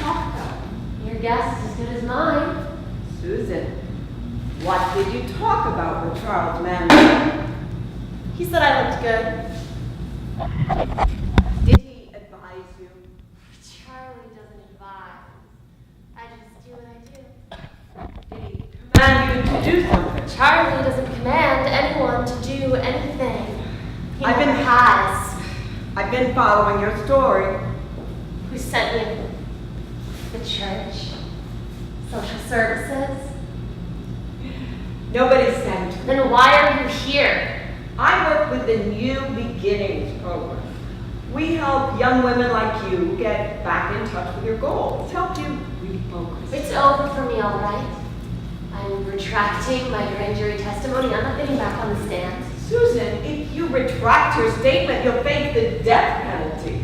talk about? Your guess is as good as mine. Susan, what did you talk about with Charles Mann? He said I looked good. Did he advise you? Charlie doesn't advise. I just do what I do. Did he command you to do something? Charlie doesn't command anyone to do anything. He I've been- has. I've been following your story. Who sent you? The church? Social services? Nobody sent me. Then why are you here? I work with the New Beginnings program. We help young women like you get back in touch with your goals, help you refocus. It's over for me, all right? I'm retracting my grand jury testimony. I'm not getting back on the stand. Susan, if you retract your statement, you'll face the death penalty.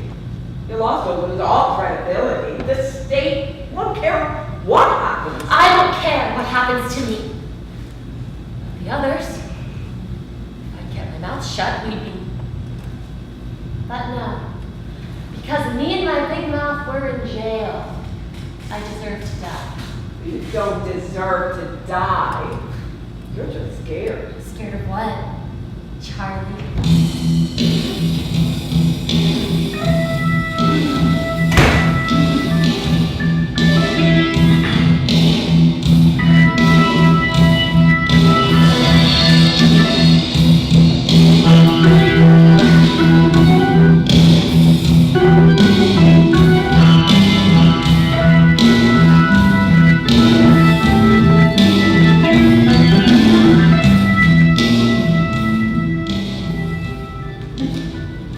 You'll also lose all credibility. The state won't care what happens. I don't care what happens to me. The others, if I kept my mouth shut, we'd be. But no, because me and my big mouth were in jail, I deserve to die. You don't deserve to die. You're just scared. Scared of what? Charlie.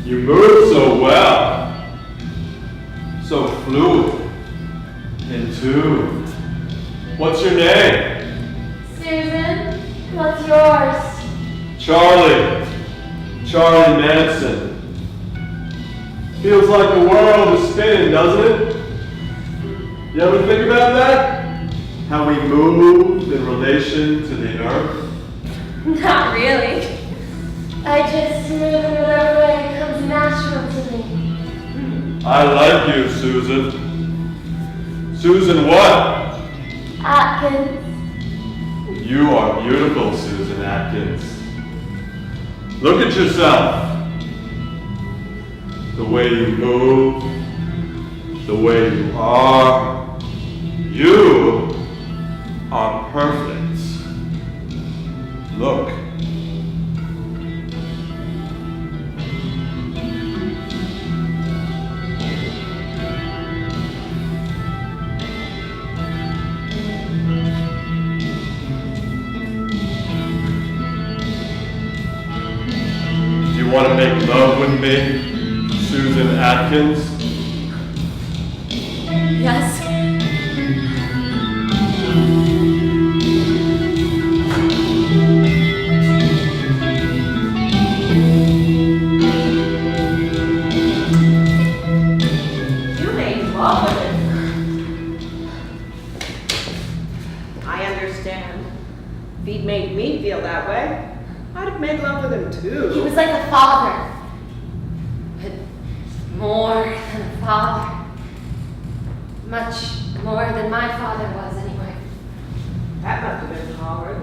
You move so well, so fluid, in tune. What's your name? Susan, what's yours? Charlie Manson. Feels like the world is spinning, doesn't it? You ever think about that? How we move in relation to the earth? Not really. I just move in whatever way comes natural to me. I like you, Susan. Susan what? Atkins. You are beautiful, Susan Atkins. Look at yourself. The way you move, the way you are. You are perfect. Look. Do you want to make love with me, Susan Atkins? Yes. You made love with him. I understand. If he'd made me feel that way, I'd have made love with him too. He was like a father. But more than a father. Much more than my father was, anyway. That must have been hard.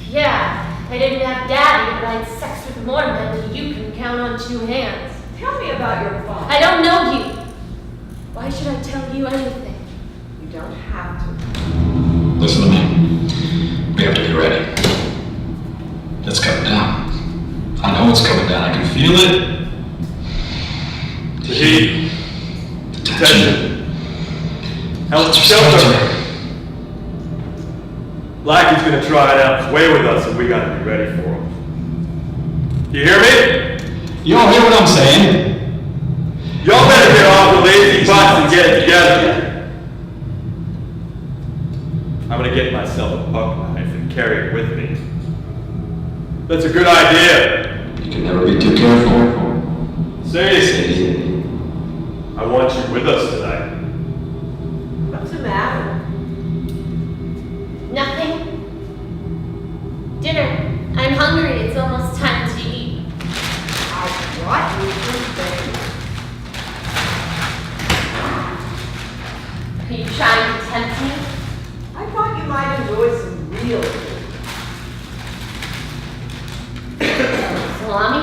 Yeah, I didn't have daddy, but I had sex with more men than you can count on two hands. Tell me about your father. I don't know you. Why should I tell you anything? You don't have to. Listen to me. We have to be ready. It's coming down. I know it's coming down. I can feel it. The heat. The tension. Help Just shelter. Blackie's gonna try it out his way with us, and we gotta be ready for him. You hear me? You all hear what I'm saying? Y'all better get off the lazy butts and get it together. I'm gonna get myself a buck knife and carry it with me. That's a good idea. You can never be too careful. Cyndy, I want you with us tonight. What's the matter? Nothing. Dinner. I'm hungry. It's almost time to eat. I brought you some things. Are you trying to tempt me? I thought you might enjoy some real food. Salami?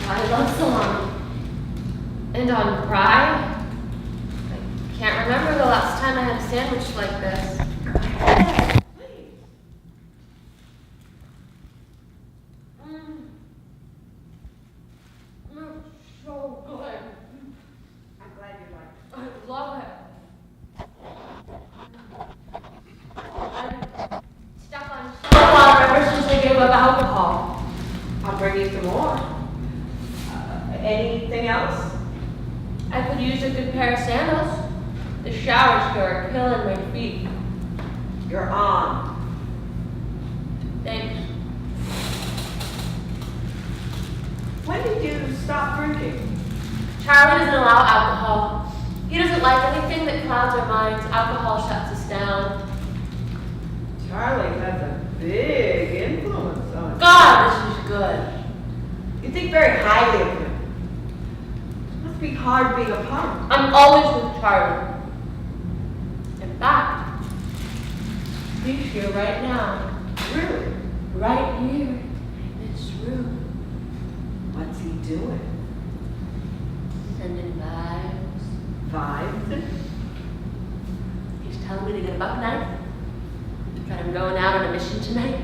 I love salami. And on rye? I can't remember the last time I had a sandwich like this. Please. So good. I'm glad you like it. I love it. I'm stuck on water ever since they gave up alcohol. I'll bring you some more. Anything else? I could use a good pair of sandals. The showers here are killing my feet. You're on. Thanks. When did you stop drinking? Charlie doesn't allow alcohol. He doesn't like anything that clouds our minds. Alcohol shuts us down. Charlie has a big influence on you. God, this is good. You think very highly of him. Must be hard being a punk. I'm always with Charlie. In fact, he's here right now. Really? Right here in this room. What's he doing? Sending vibes. Vibes? He's telling me to get a buck knife. That I'm going out on a mission tonight.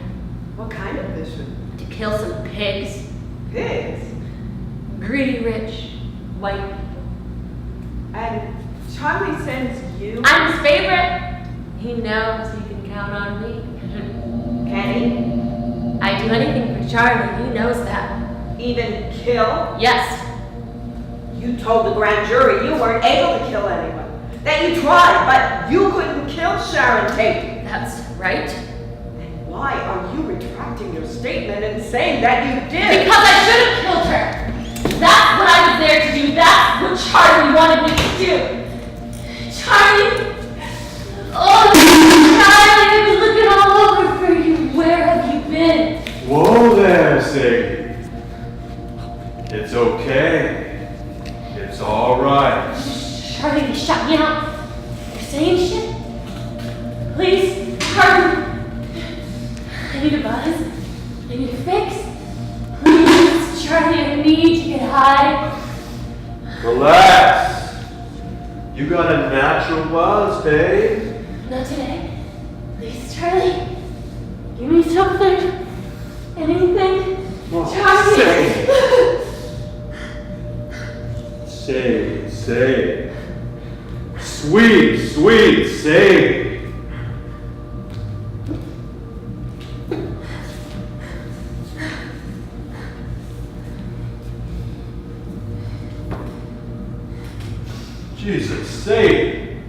What kind of mission? To kill some pigs. Pigs? Greedy, rich, white people. And Charlie sends you? I'm his favorite. He knows he can count on me. Can he? I do anything for Charlie. He knows that. Even kill? Yes. You told the grand jury you weren't able to kill anyone. That you tried, but you couldn't kill Sharon Tate. That's right. Then why are you retracting your statement and saying that you did? Because I should have killed her. That's what I was there to do. That's what Charlie wanted me to do. Charlie. Oh, Charlie, I was looking all over for you. Where have you been? Whoa there, Sadie. It's okay. It's all right. Charlie, you shut me out. You're saying shit? Please, Charlie. I need a buzz. I need a fix. Please, Charlie, I need to get high. Relax. You got a natural buzz, babe. Not today. Please, Charlie. Give me something. Anything. Charlie. Say. Sweet, say. Jesus, say.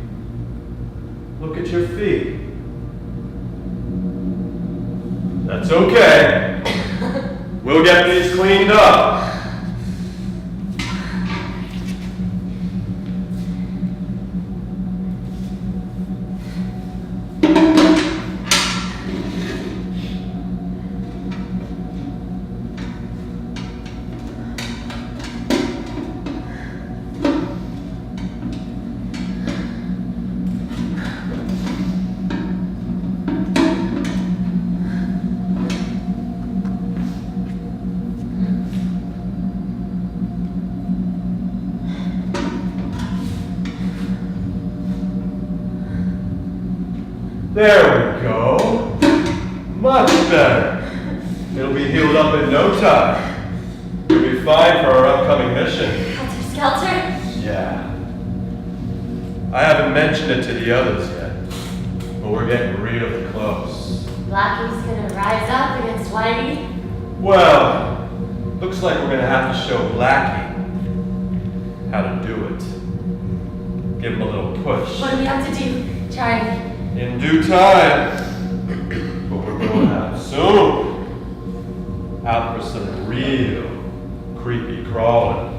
Look at your feet. That's okay. We'll get these cleaned up. There we go. Much better. It'll be healed up in no time. You'll be fine for our upcoming mission. Helter Skelter? Yeah. I haven't mentioned it to the others yet, but we're getting really close. Blackie's gonna rise up against Whitey. Well, looks like we're gonna have to show Blackie how to do it. Give him a little push. What do we have to do, Charlie? In due time, but we're going out soon. Out for some real creepy crawling.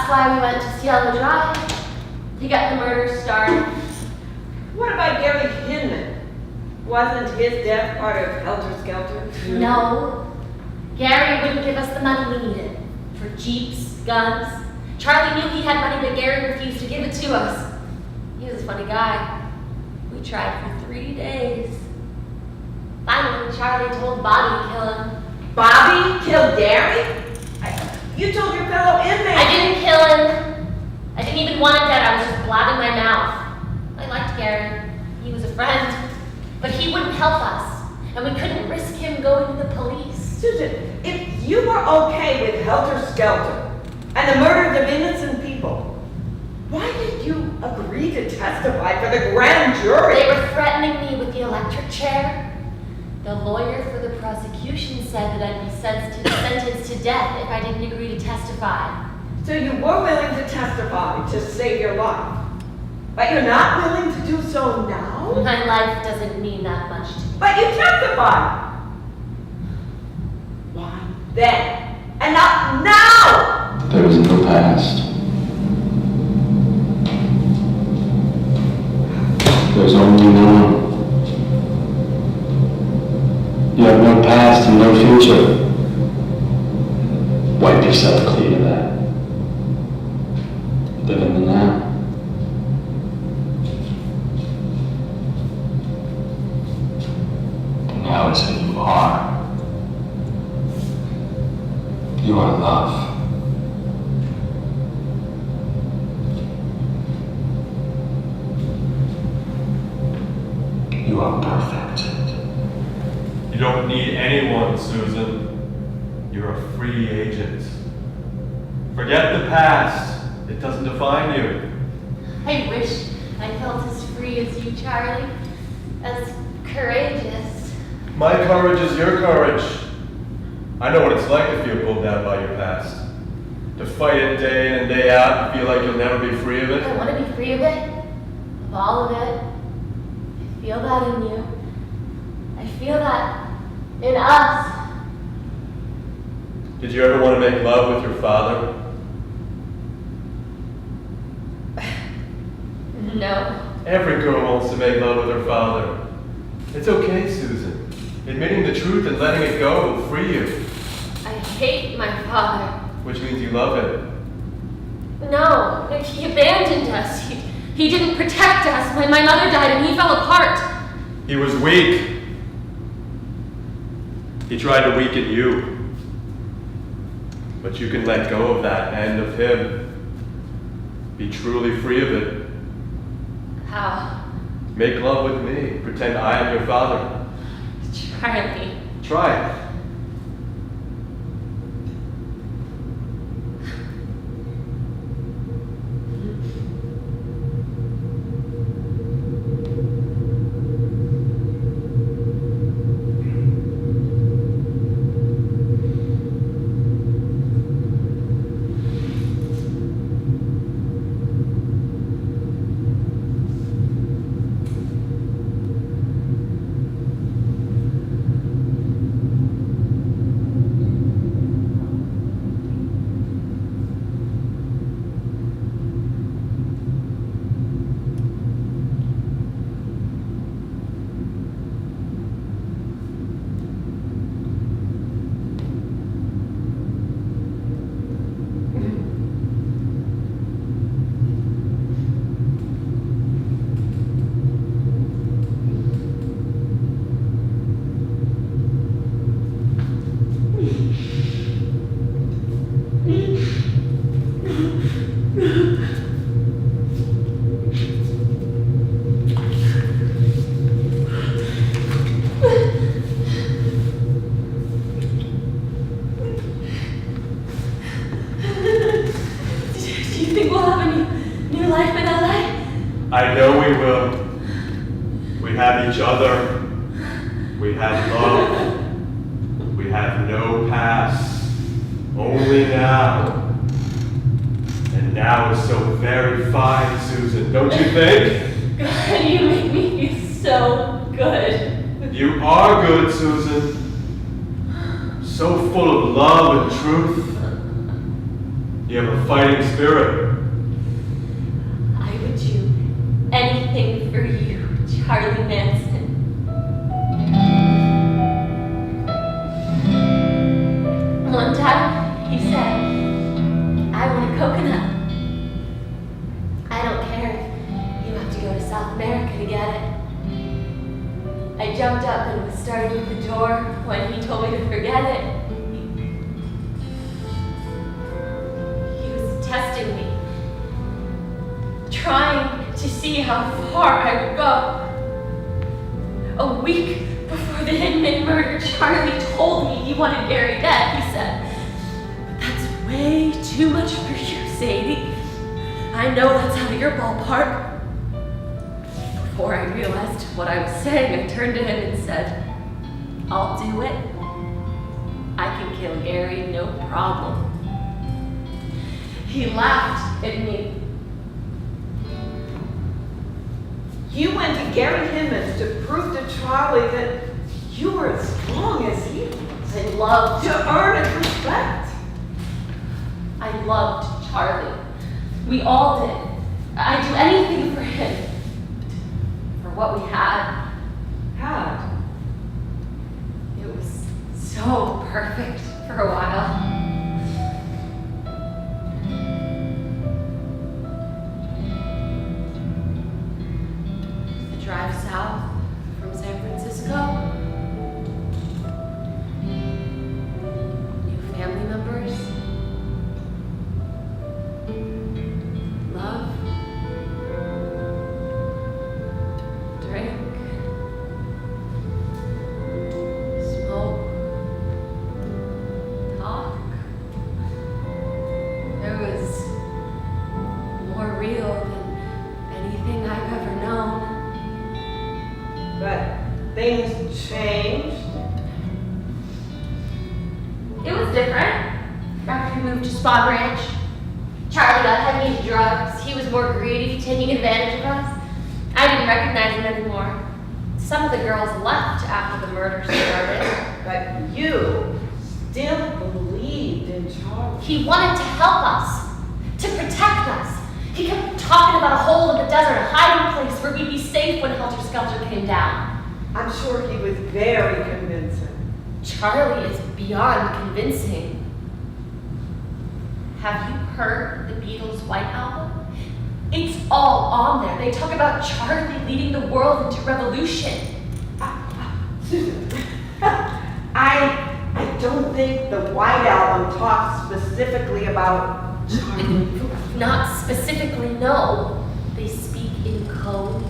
That's why we went to Cielo Drive to get the murder started. What about Gary Hinman? Wasn't his death part of Helter Skelter? No. Gary wouldn't give us the money we needed for jeeps, guns. Charlie knew he had money, but Gary refused to give it to us. He was a funny guy. We tried for 3 days. Finally, Charlie told Bobby to kill him. Bobby killed Gary? You told your fellow inmate. I didn't kill him. I didn't even want him dead. I was just blabbing my mouth. I liked Gary. He was a friend. But he wouldn't help us. And we couldn't risk him going to the police. Susan, if you were okay with Helter Skelter and the murders of innocent people, why did you agree to testify for the grand jury? They were threatening me with the electric chair. The lawyer for the prosecution said that I'd be sentenced to death if I didn't agree to testify. So you were willing to testify to save your life, but you're not willing to do so now? My life doesn't mean that much to me. But you testified. Why then? And not now! There is no past. There's only now. You have no past and no future. Wipe yourself clean of that. Live in the now. Now is who you are. You are love. You are perfect. You don't need anyone, Susan. You're a free agent. Forget the past. It doesn't define you. I wish I felt as free as you, Charlie. As courageous. My courage is your courage. I know what it's like to feel pulled down by your past. To fight it day in and day out and feel like you'll never be free of it. I want to be free of it. Of all of it. I feel that in you. I feel that in us. Did you ever want to make love with your father? No. Every girl wants to make love with her father. It's okay, Susan. Admitting the truth and letting it go will free you. I hate my father. Which means you love him. No, he abandoned us. He didn't protect us. My mother died and he fell apart. He was weak. He tried to weaken you. But you can let go of that and of him. Be truly free of it. How? Make love with me. Pretend I am your father. Charlie. Try it. I know we will. We have each other. We have love. We have no past. Only now. And now is so very fine, Susan, don't you think? God, you make me feel so good. You are good, Susan. So full of love and truth. You have a fighting spirit. I would do anything for you, Charlie Manson. One time, he said, I want a coconut. I don't care if you have to go to South America to get it. I jumped up and was starting at the door when he told me to forget it. He was testing me, trying to see how far I would go. A week before the Hinman murder, Charlie told me he wanted Gary dead. He said, "That's way too much for you, Sadie. I know that's out of your ballpark." Before I realized what I was saying, I turned to him and said, "I'll do it. I can kill Gary, no problem." He laughed at me. You went to Gary Hinman to prove to Charlie that you were as strong as he was. I loved To earn his respect. I loved Charlie. We all did. I'd do anything for him. For what we had. It was so perfect for a while. The drive south from San Francisco. New family members. Love. Drink. Smoke. Talk. It was more real than anything I've ever known. But things changed. It was different after we moved to Spa Ranch. Charlie got heavy into drugs. He was more greedy, taking advantage of us. I didn't recognize him anymore. Some of the girls left after the murder started. But you still believed in Charlie. He wanted to help us, to protect us. He kept talking about a hole in the desert, a hiding place where we'd be safe when Helter Skelter came down. I'm sure he was very convincing. Charlie is beyond convincing. Have you heard the Beatles' White Album? It's all on there. They talk about Charlie leading the world into revolution. Susan, I don't think the White Album talks specifically about Charlie. Not specifically, no. They speak in code.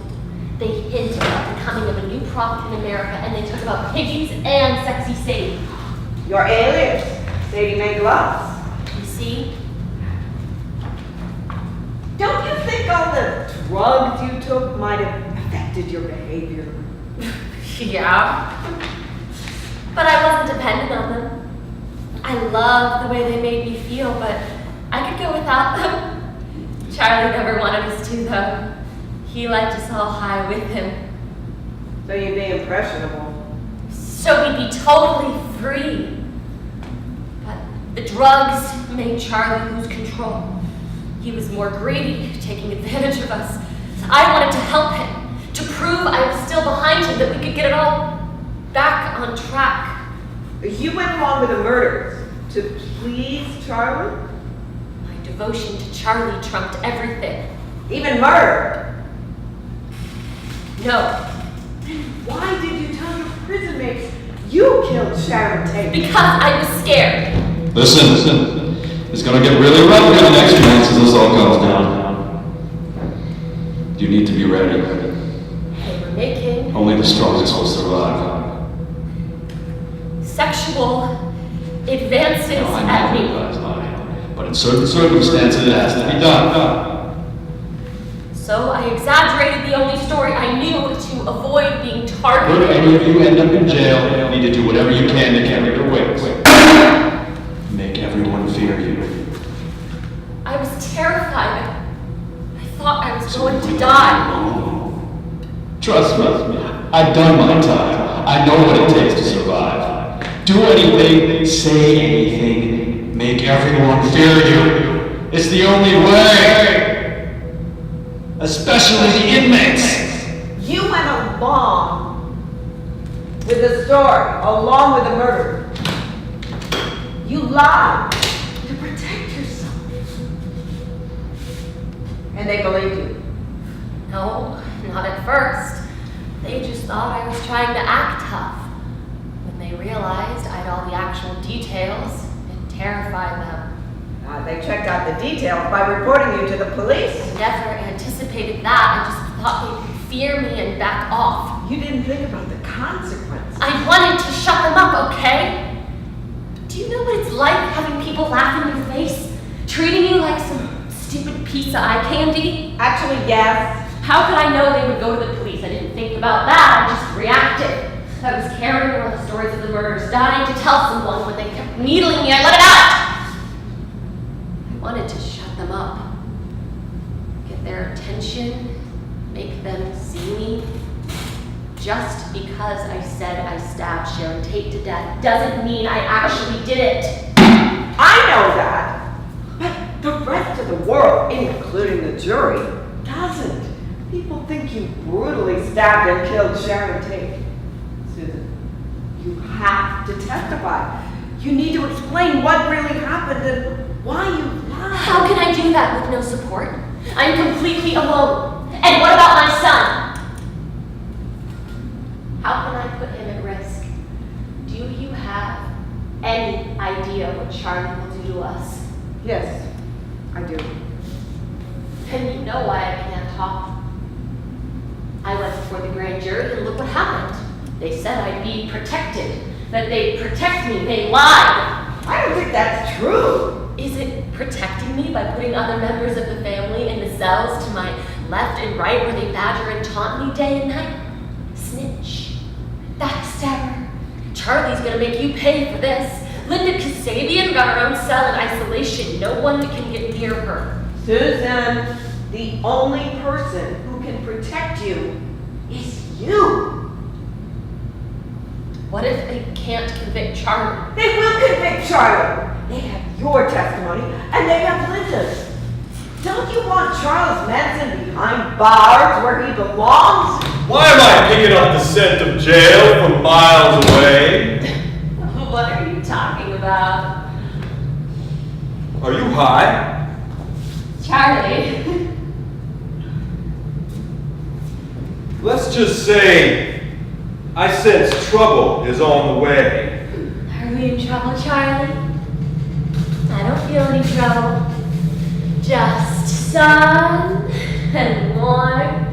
They hint about the coming of a new prophet in America, and they talk about piggies and sexy Sadie. Your alias, Sadie Mae Gloves. You see? Don't you think all the drugs you took might have affected your behavior? Yeah. But I wasn't dependent on them. I loved the way they made me feel, but I could go without them. Charlie never wanted us to, though. He liked us all high with him. So you'd be impressionable. So we'd be totally free. But the drugs made Charlie lose control. He was more greedy, taking advantage of us. I wanted to help him, to prove I was still behind him, that we could get it all back on track. You went along with the murders to please Charlie? My devotion to Charlie trumped everything. Even murder? No, Why did you tell your prison mates you killed Sharon Tate? because I was scared. Listen. It's gonna get really rough in the next few months as this all comes down. You need to be ready. They were making Only the strongest will survive. sexual advances No, I at know, me. but in certain circumstances it has to be done. So I exaggerated the only story I knew to avoid being If targeted. any of you end up in jail, you need to do whatever you can to carry your weight. Make everyone fear you. I was terrified. I thought I was going to die. Trust me, I've done my time. I know what it takes to survive. Do anything, say anything, make everyone fear you. It's the only way. Especially the inmates. You went along with the story, along with the murder. You lied to protect yourself. And they believed you. No, not at first. They just thought I was trying to act tough. When they realized I had all the actual details, it terrified them. They checked out the details by reporting you to the police. I never anticipated that. I just thought they would fear me and back off. You didn't think about the consequences. I wanted to shut them up, okay? Do you know what it's like having people laugh in your face? Treating you like some stupid piece of eye candy? Actually, yes. How could I know they would go to the police? I didn't think about that. I just reacted. I was carrying around the stories of the murders, dying to tell someone when they kept needling me. I let it out. I wanted to shut them up. Get their attention. Make them see me. Just because I said I stabbed Sharon Tate to death doesn't mean I actually did it. I know that. But the rest of the world, including the jury, doesn't. People think you brutally stabbed and killed Sharon Tate. Susan, you have to testify. You need to explain what really happened and why you lied. How can I do that with no support? I'm completely alone. And what about my son? How can I put him at risk? Do you have any idea what Charlie will do to us? Yes, I do. And you know why I can't talk. I went before the grand jury and look what happened. They said I'd be protected, that they'd protect me. They lied. I don't think that's true. Is it protecting me by putting other members of the family in the cells to my left and right where they badger and taunt me day and night? Snitch. Backstabber. Charlie's gonna make you pay for this. Linda Kasabian got her own cell in isolation. No one can get near her. Susan, the only person who can protect you is you. What if they can't convict Charlie? They will convict Charlie. They have your testimony and they have Linda's. Don't you want Charles Manson behind bars where he belongs? Why am I picking up the scent of jail from miles away? What are you talking about? Are you high? Charlie. Let's just say I sense trouble is on the way. Are we in trouble, Charlie? I don't feel any trouble. Just sun and warmth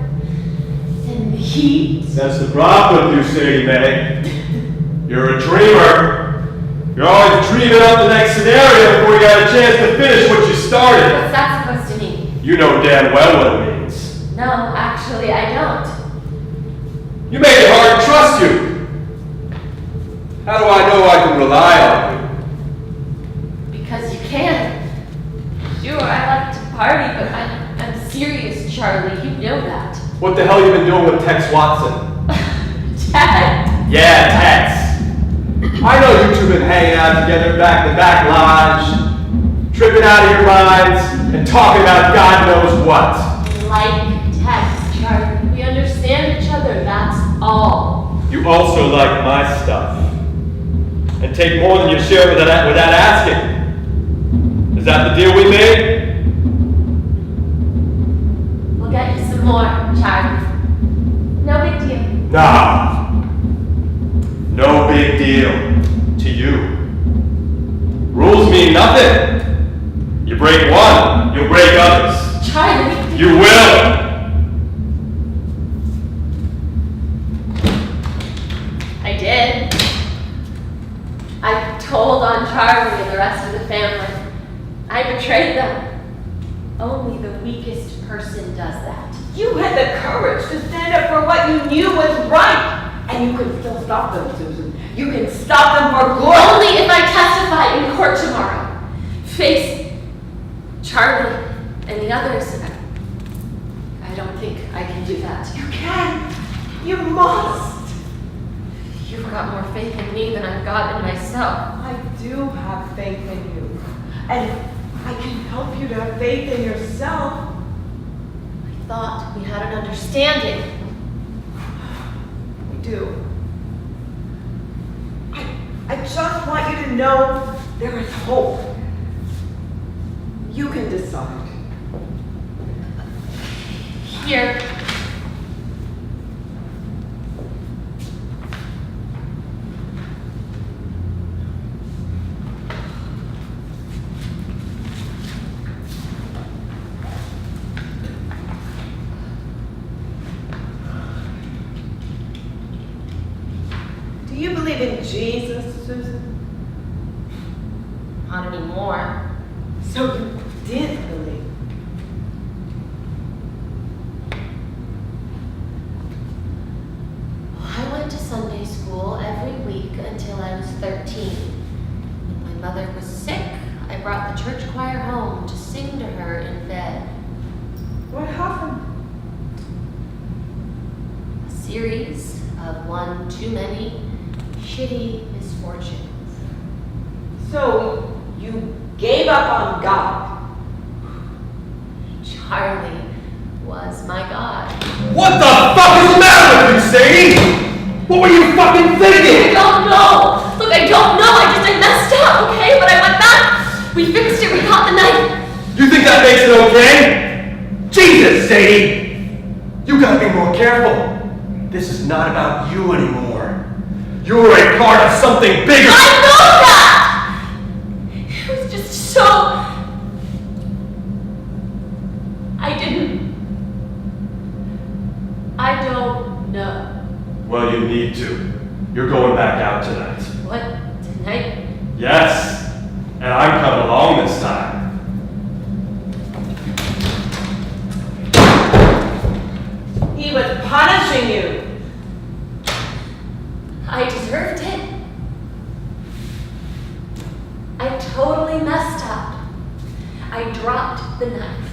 and the heat. That's the problem with you, Sadie Mae. You're a dreamer. You're always dreaming up the next scenario before you got a chance to finish what you started. What's that supposed to mean? You know damn well what it means. No, actually, I don't. You made it hard to trust you. How do I know I can rely on you? Because you can. Sure, I like to party, but I'm serious, Charlie. You know that. What the hell you been doing with Tex Watson? Dad. Yeah, Tex. I know you two been hanging out together back in the back lodge, tripping out of your minds, and talking about God knows what. Like Tex, Charlie. We understand each other, that's all. You also like my stuff. And take more than you share without asking. Is that the deal we made? We'll get you some more, Charlie. No big deal. Nah. No big deal to you. Rules mean nothing. You break one, you'll break others. Charlie. You will. I did. I told on Charlie and the rest of the family. I betrayed them. Only the weakest person does that. You had the courage to stand up for what you knew was right. And you can still stop them, Susan. You can stop them for good. Only if I testify in court tomorrow. Face Charlie and the others. I don't think I can do that. You can. You must. You've got more faith in me than I've got in myself. I do have faith in you. And I can help you to have faith in yourself. I thought we had an understanding. We do. I just want you to know there is hope. You can decide. Here. Do you believe in Jesus, Susan? Not anymore. So you did believe. I went to Sunday school every week until I was 13. When my mother was sick, I brought the church choir home to sing to her in bed. What happened? A series of one too many shitty misfortunes. So you gave up on God. Charlie was my God. What the fuck is the matter with you, Cyndy? What were you fucking I thinking? don't know! Look, I don't know! I messed up, okay? But I went back! We fixed it, we caught the knife! You think that makes it okay? Jesus, Cyndy! You gotta be more careful. This is not about you anymore. You're a part of something bigger. I know that! It was just so... I don't know. Well, you need to. You're going back out tonight. What? Tonight? Yes. And I'm coming along this time. He was punishing you. I deserved it. I totally messed up. I dropped the knife.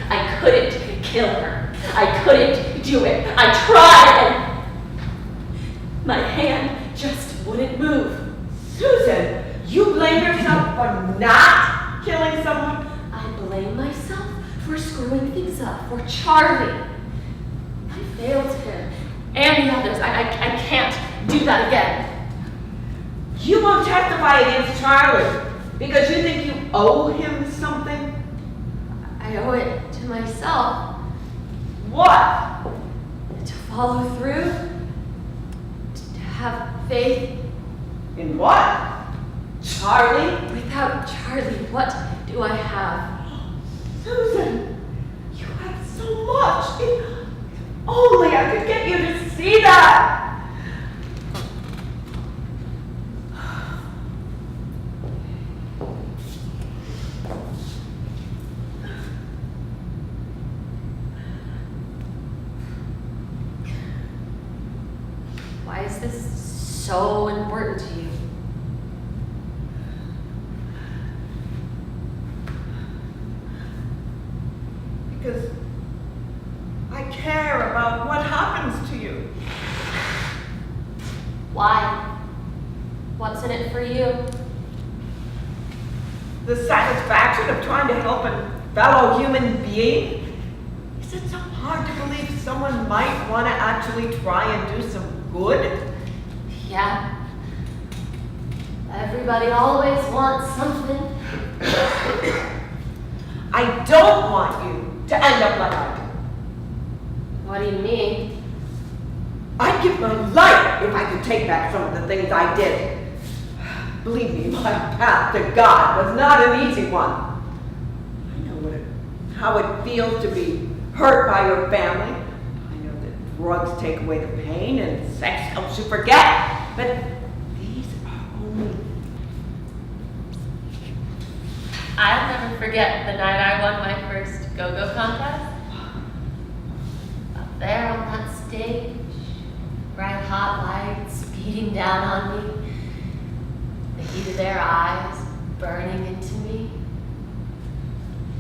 I couldn't kill her. I couldn't do it. I tried and my hand just wouldn't move. Susan, you blame yourself for not killing someone? I blame myself for screwing things up for Charlie. I failed him and the others. I can't do that again. You won't testify against Charlie because you think you owe him something? I owe it to myself What? to follow through, to have faith. In what? Charlie? Without Charlie, what do I have? Susan, you have so much. If only I could get you to see that. Why is this so important to you? Because I care about what happens to you. Why? What's in it for you? The satisfaction of trying to help a fellow human being. Is it so hard to believe someone might want to actually try and do some good? Yeah. Everybody always wants something. I don't want you to end up like I do. What do you mean? I'd give my life if I could take back some of the things I did. Believe me, my path to God was not an easy one. I know how it feels to be hurt by your family. I know that drugs take away the pain and sex helps you forget. But these are only... I'll never forget the night I won my first go-go contest. Up there on that stage, bright hot lights beating down on me, the heat of their eyes burning into me.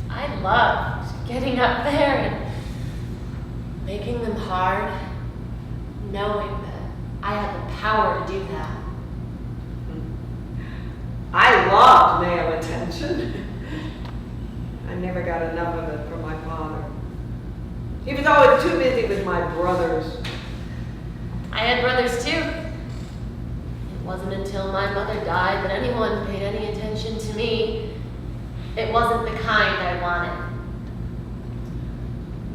I loved getting up there and making them hard, knowing that I had the power to do that. I loved male attention. never got enough of it from my father. He was always too busy with my brothers. I had brothers too. It wasn't until my mother died that anyone paid any attention to me. It wasn't the kind I wanted.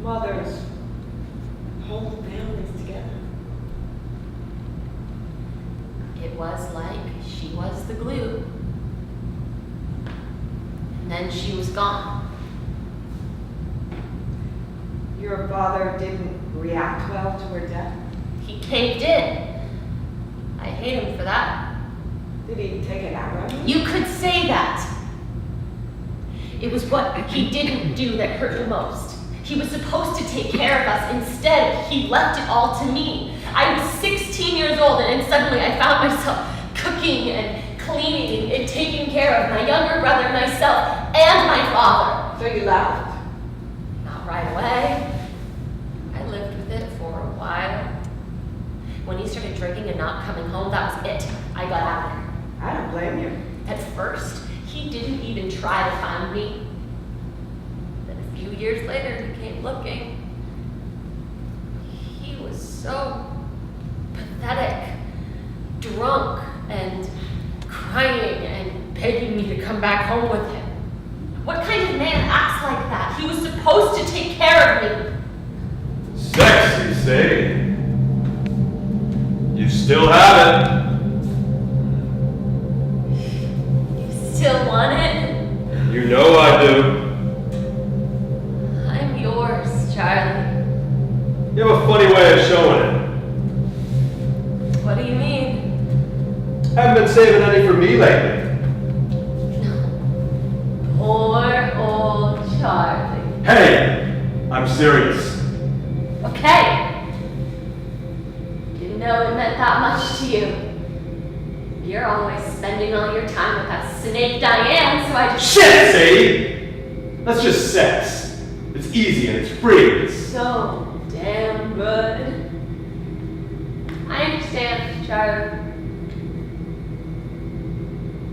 Mothers hold families together. It was like she was the glue. And then she was gone. Your father didn't react well to her death? He caved in. I hate him for that. Did he take it out on you? You could say that. It was what he didn't do that hurt the most. He was supposed to take care of us. Instead, he left it all to me. I was 16 years old, and suddenly I found myself cooking and cleaning and taking care of my younger brother, myself, and my father. So you left? Not right away. I lived with it for a while. When he started drinking and not coming home, that was it. I got out of there. I don't blame you. At first, he didn't even try to find me. Then a few years later, he came looking. He was so pathetic, drunk, and crying and begging me to come back home with him. What kind of man acts like that? He was supposed to take care of me. Sex, you say? You still have it. You still want it? You know I do. I'm yours, Charlie. You have a funny way of showing it. What do you mean? Haven't been saving any for me lately. Poor old Charlie. Hey, I'm serious. Okay. Didn't know it meant that much to you. You're always spending all your time with that snake Diane, so I just... Shit, Sadie! That's just sex. It's easy and it's free. So damn good. I understand, Charlie.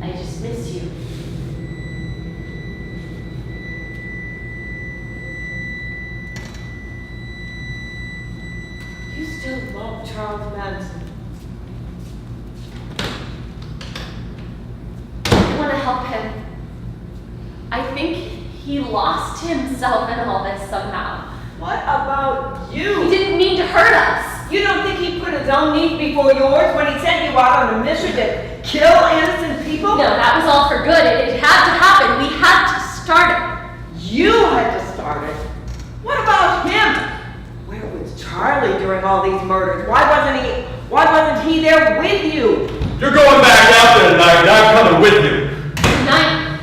I just miss you. You still love Charles Manson. I want to help him. I think he lost himself in all this somehow. What about He you? didn't mean to hurt us. You don't think he put his own needs before yours when he sent you out on a mission to kill innocent people? No, that was all for good. It had to happen. We had to start it. You had to start it. What about him? Where was Charlie during all these murders? Why wasn't he there with you? You're going back out there tonight and I'm coming with you. Tonight,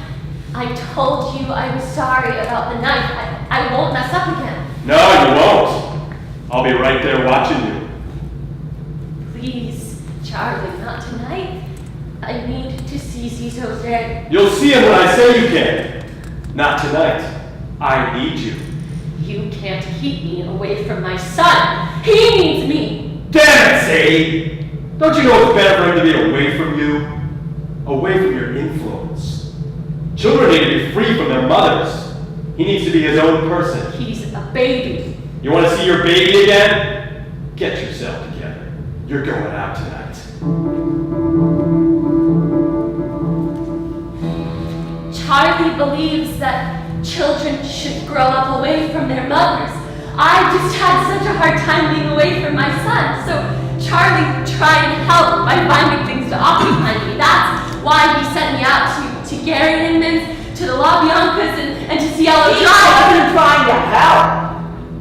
I told you I was sorry about the knife. I won't mess up again. No, you won't. I'll be right there watching you. Please, Charlie, not tonight. I need to see Ciso's dead. You'll see him when I say you can. Not tonight. I need you. You can't keep me away from my son. He needs me. Damn it, Sadie! Don't you know it's better for him to be away from you? Away from your influence. Children need to be free from their mothers. He needs to be his own person. He's a baby. You want to see your baby again? Get yourself together. You're going out tonight. Charlie believes that children should grow up away from their mothers. I just had such a hard time being away from my son, so Charlie tried to help by finding things to occupy me. That's why he sent me out to Gary Inman's, to the La Biancas, and to Cielo He Drive. wasn't trying to help.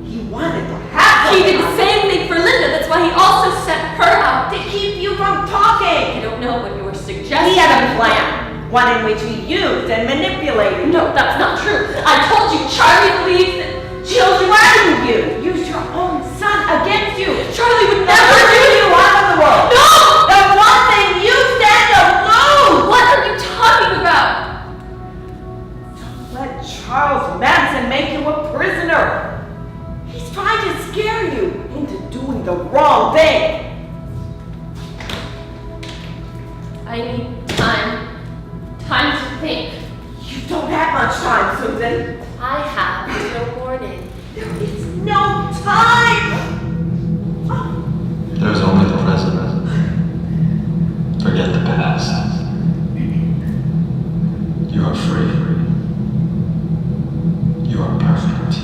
He wanted to have He did the someone same thing for Linda. That's why he also sent her out. to keep you from I talking. don't know what you were suggesting. He had a plan, one in which he used and manipulated. No, that's not true. I told you Charlie believes that He'll threaten you. Use your own son against you. Charlie would Never never do do. you out of the world. No! The one thing you stand to lose. What are you talking about? Let Charles Manson make you a prisoner. He's trying to scare you into doing the wrong thing. I need time. Time to think. You don't have much time, Susan. I You're free. You are perfect.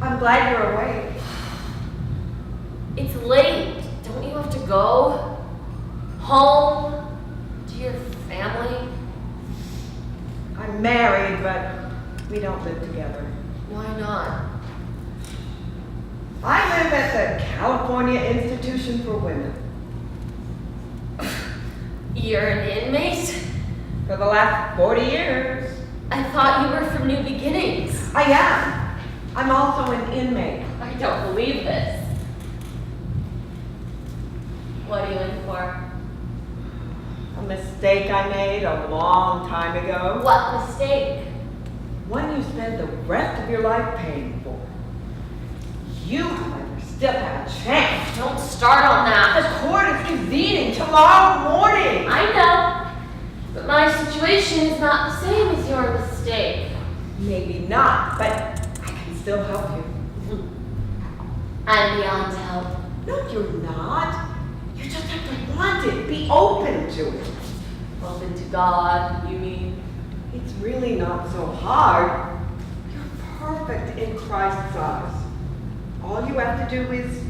I'm glad you're awake. It's late. Don't you have to go home to your family? I'm married, but we don't live together. Why not? I live at the California Institution for Women. You're an inmate? For the last 40 years. I thought you were from New Beginnings. I am. I'm also an inmate. I don't believe this. What are you in for? A mistake I made a long time ago. What mistake? One you spend the rest of your life paying for. You, however, still have a chance. Don't start on that. The court is convening tomorrow morning. I know, but my situation is not the same as your mistake. Maybe not, but I can still help you. I'm beyond help. No, you're not. You just have to want it. Be open to it. Open to God, you mean? It's really not so hard. You're perfect in Christ's eyes. All you have to do is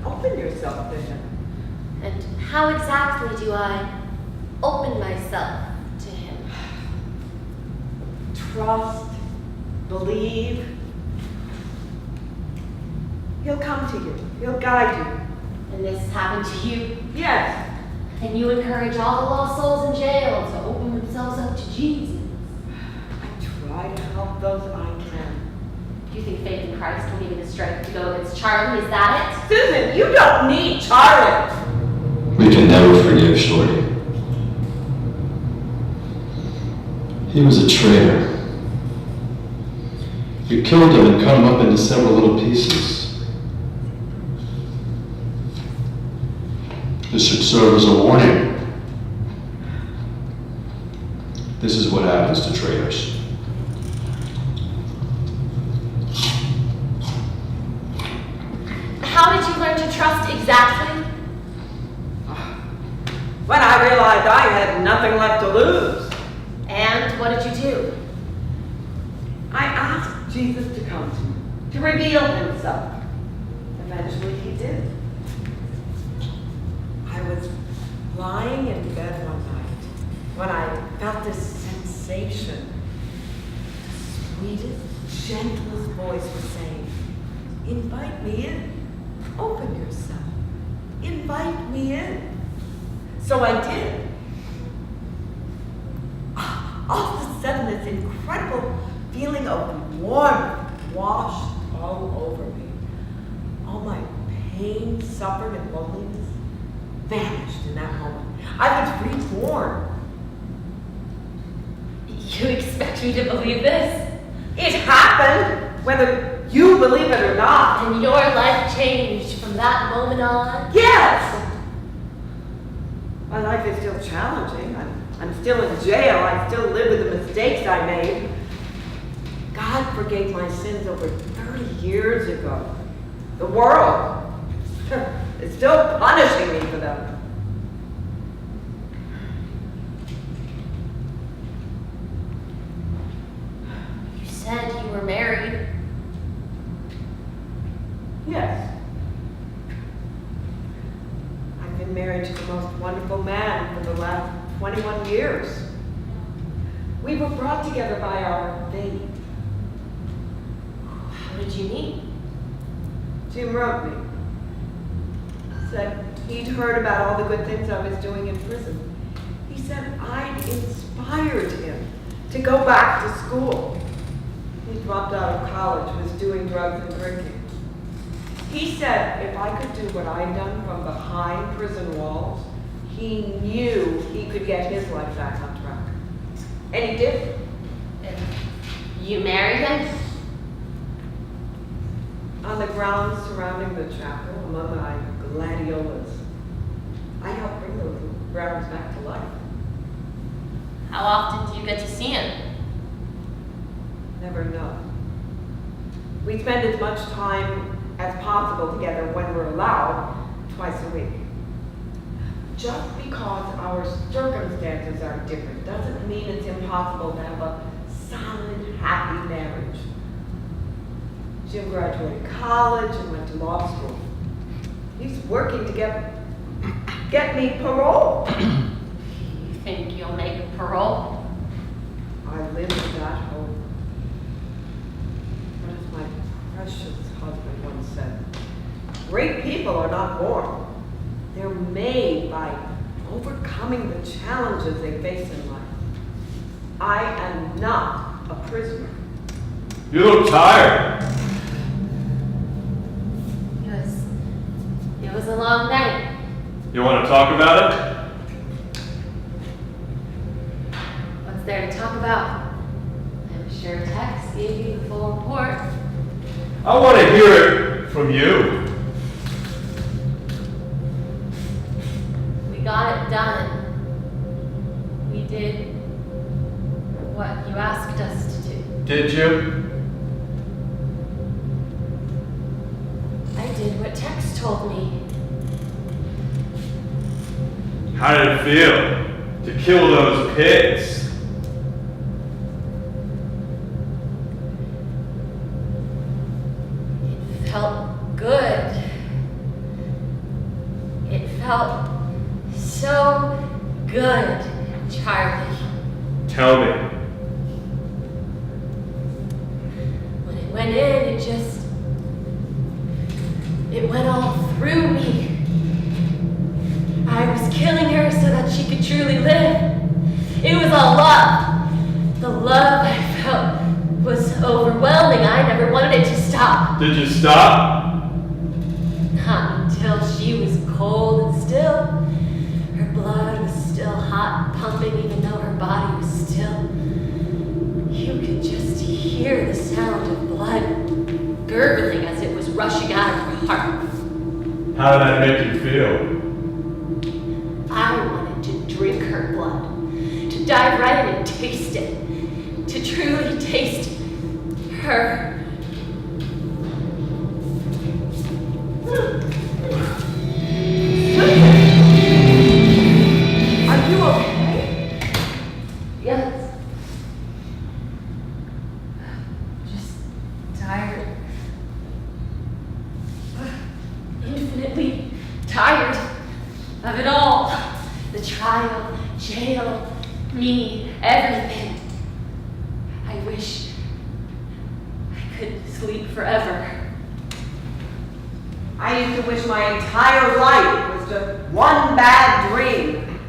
open yourself to Him. And how exactly do I open myself to Him? Trust, believe. He'll come to you. He'll guide you. And this happened to you? Yes. And you encourage all the lost souls in jail to open themselves up to Jesus. I try to help those I can. Do you think faith in Christ will give you the strength to go against Charlie? Is that it? Susan, you don't need Charlie. We can never forgive Shorty. He was a traitor. You killed him and cut him up into several little pieces. This should serve as a warning. This is what happens to traitors. How did you learn to trust exactly? When I realized I had nothing left to lose, And what did you do? I asked Jesus to come to me, to reveal Himself. Eventually He did. I was lying in bed one night when I felt this sensation. The sweetest, gentlest voice was saying, "Invite me in. Open yourself. Invite me in." So I did. All of a sudden, this incredible feeling of warmth washed all over me. All my pain, suffering, and loneliness vanished in that moment. I was reborn. You expect me to believe this? It happened, whether you believe it or not. And your life changed from that moment on? Yes! My life is still challenging. I'm still in jail. I still live with the mistakes I made. God forgave my sins over 30 years ago. The world is still punishing me for them. You said you were married. Yes. I've been married to the most wonderful man for the last 21 years. We were brought together by our faith. How did you meet? Jim wrote me. Said he'd heard about all the good things I was doing in prison. He said I'd inspired him to go back to school. He dropped out of college, was doing drugs and drinking. He said if I could do what I'd done from behind prison walls, he knew he could get his life back on track. And he did. And you married him? On the grounds surrounding the chapel, among my gladiolas, I helped bring those grounds back to life. How often do you get to see him? Never know. We spend as much time as possible together when we're allowed, twice a week. Just because our circumstances are different doesn't mean it's impossible to have a solid, happy marriage. Jim graduated college and went to law school. He's working to get me parole. You think you'll make parole? I live in that hope. But as my precious husband once said, great people are not born. They're made by overcoming the challenges they face in life. I am not a prisoner. You look tired. It was a long night. You want to talk about it? What's there to talk about? I'm sure Tex gave you the full report. I want to hear it from you. We got it done. We did what you asked us to do. Did you? I did what Tex told me. How did it feel to kill those pigs? It felt good. It felt so good, Charlie. Tell me. When it went in, it went all through me. I was killing her so that she could truly live. It was all love. The love I felt was overwhelming. I never wanted it to stop. Did you stop? Not until she was cold and still. Her blood was still hot, pumping, even though her body was still. You could just hear the sound of blood gurgling as it was rushing out of her heart. How did that make you feel? I wanted to drink her blood, to dive right in and taste it, to truly taste her. Are you okay? Yes. Just tired. Infinitely tired of it all. The trial, jail, me, everything. I wish I could sleep forever. I used to wish my entire life was just one bad dream.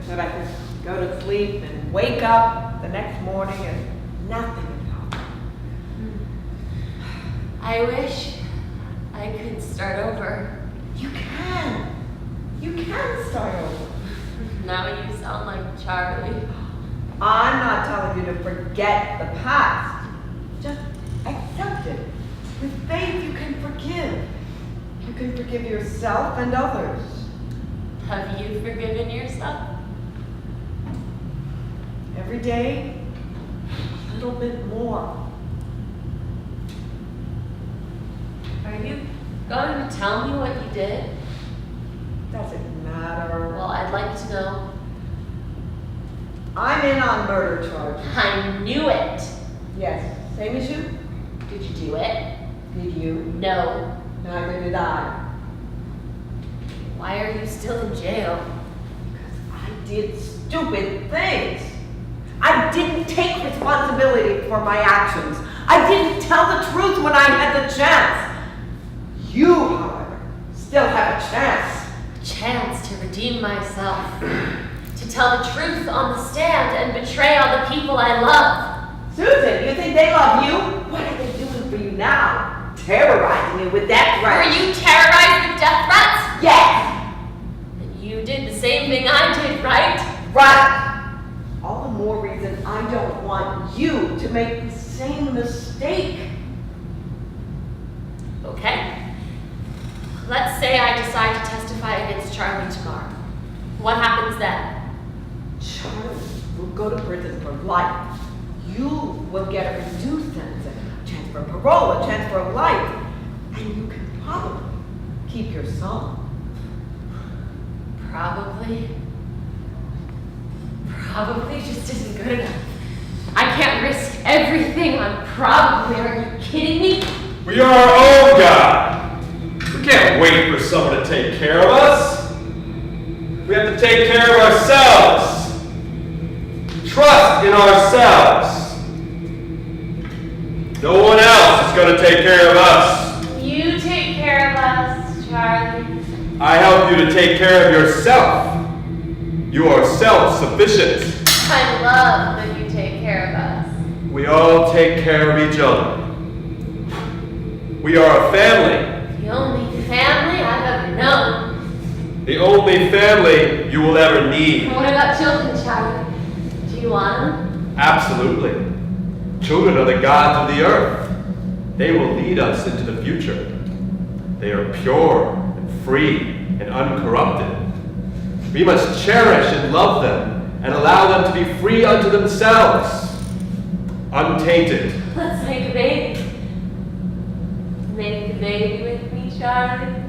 That I could go to sleep and wake up the next morning and nothing had happened. I wish I could start over. You can. You can start over. Now you sound like Charlie. I'm not telling you to forget the past. Just accept it. With faith, you can forgive. You can forgive yourself and others. Have you forgiven yourself? Every day, a little bit more. Are you going to tell me what you did? Doesn't matter. Well, I'd like to know. I'm in on murder charges. I knew it. Yes, same as you. Did you do it? Did you? No. Neither did I. Why are you still in jail? I did stupid things. I didn't take responsibility for my actions. I didn't tell the truth when I had the chance. You, however, still have a chance. A chance to redeem myself. To tell the truth on the stand and betray all the people I love. Susan, you think they love you? What are they doing for you now? Terrorizing you with death Were threats. you terrorized with death threats? Yes! And you did the same thing I did, right? Right! All the more reason I don't want you to make the same mistake. Okay. Let's say I decide to testify against Charlie tomorrow. What happens then? Charlie will go to prison for life. You will get a reduced sentence, a chance for parole, a chance for life. And you can probably keep your son. Probably just isn't good enough. I can't risk everything on probably. Are you kidding me? We are our own God. We can't wait for someone to take care of us. We have to take care of ourselves. Trust in ourselves. No one else is going to take care of us. You take care of us, Charlie. I help you to take care of yourself. You are self-sufficient. I love that you take care of us. We all take care of each other. We are a family. The only family I've ever known. The only family you will ever need. What about children, Charlie? Do you want them? Absolutely. Children are the gods of the earth. They will lead us into the future. They are pure and free and uncorrupted. We must cherish and love them and allow them to be free unto themselves, untainted. Let's make a baby. Make a baby with me, Charlie.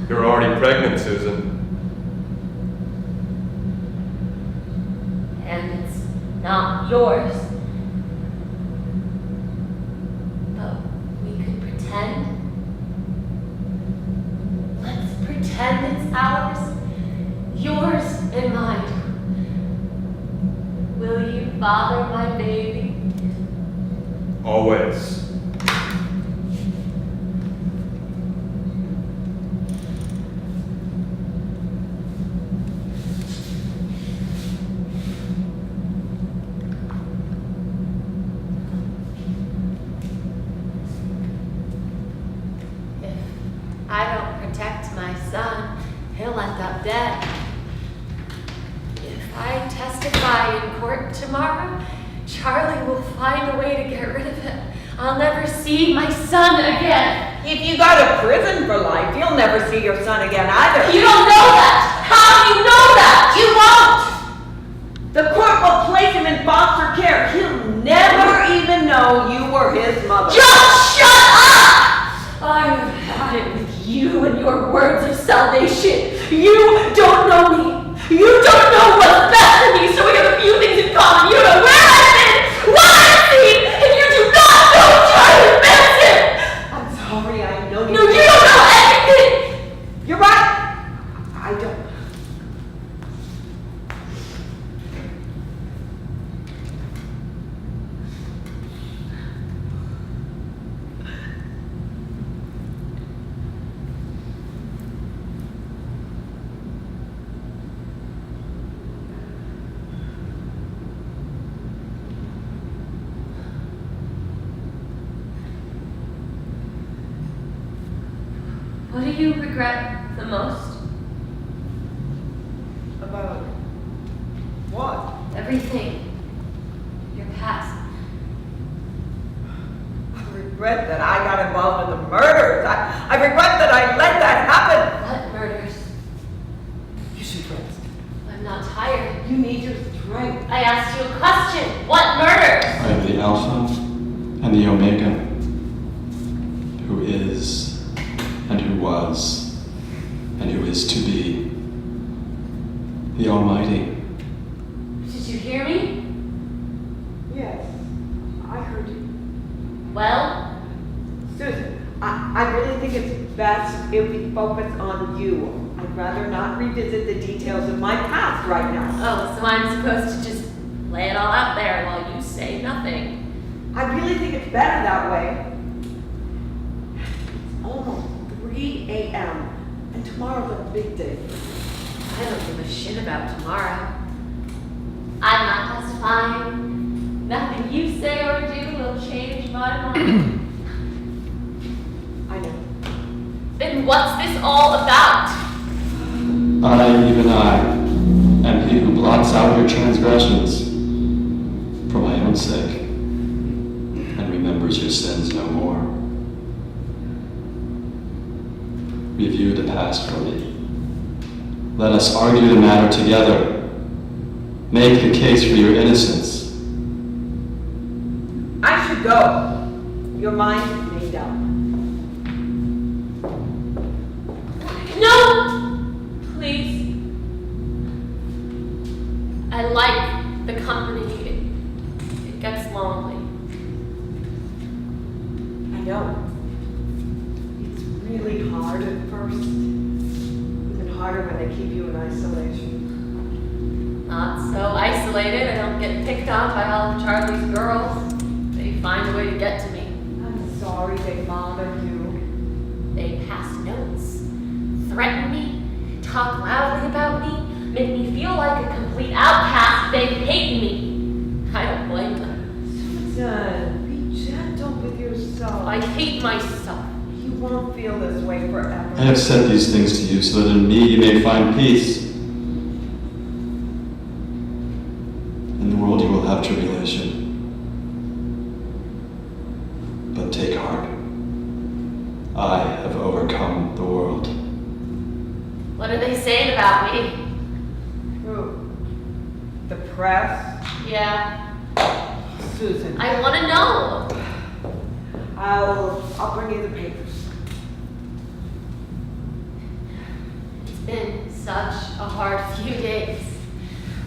You're already pregnant, Susan. And it's not yours. But we could pretend. Let's pretend it's ours. Yours and mine. Will you father my baby? Always. If I don't protect my son, he'll end up dead. If I testify in court tomorrow, Charlie will find a way to get rid of him. I'll never see my son again. If you go to prison for life, you'll never see your son again either. You don't know that! How do you know that? You won't! The court will place him in foster care. He'll never even know you were his mother. Just shut up! I've had it with you and your words of salvation. You don't know me. You don't know what's best for me, so we have a few things in common. You know where I've been, what I've seen, and you do not know Charlie Manson! I'm sorry, I know you. No, you don't know anything! You're right. I don't. What do you regret the most? About what? Everything. Your past. I regret that I got involved in the murders. I regret that I let that happen. What murders? You should rest. I'm not tired. You need your strength. I asked you a question. What murders? I am the Alpha and the Omega, who is, and who was, and who is to be, the Almighty. Did you hear me? Yes, I heard you. Well, Susan, I really think it's best if we focus on you. I'd rather not revisit the details of my past right now. oh, so I'm supposed to just lay it all out there while you say nothing. I really think it's better that way. It's almost 3 a.m. and tomorrow's a big day. I don't give a shit about tomorrow. mine. Nothing you say or do will change my mind. I know. Then what's this all about? Even I, am he who blots out your transgressions for my own sake and remembers your sins no more. Review the past for me. Let us argue the matter together. Make the case for your innocence. I should go. Your mind is made up. No! Please. I like the company. It gets lonely. I know. It's really hard at first. Even harder when they keep you in isolation. Not so isolated. I don't get picked on by all of Charlie's girls. They find a way to get to me. I'm sorry they bothered you. They pass notes, threaten me, talk loudly about me, make me feel like a complete outcast. They hate me. I don't blame them. Susan, be gentle with yourself. I hate myself. You won't feel this way forever. I have said these things to you so that in me you may find peace. In the world you will have tribulation. But take heart. I have overcome the world. What are they saying about me? Who? The press? Yeah, Susan. I want to know. I'll bring you the papers. It's been such a hard few days.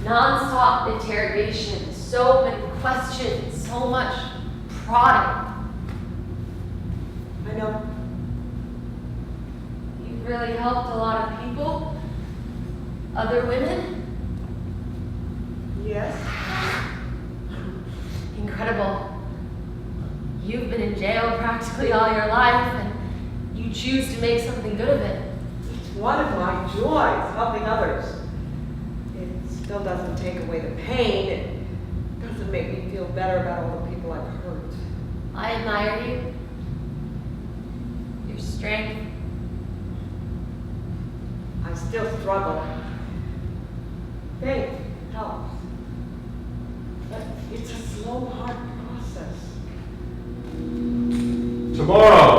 Non-stop interrogation, so many questions, so much prodding. I know. You've really helped a lot of people. Other women. Yes? Incredible. You've been in jail practically all your life, and you choose to make something good of it. It's one of my joys, helping others. It still doesn't take away the pain. It doesn't make me feel better about all the people I've hurt. I admire you. Your strength. I still struggle. Faith helps. But it's a slow, hard process. Tomorrow,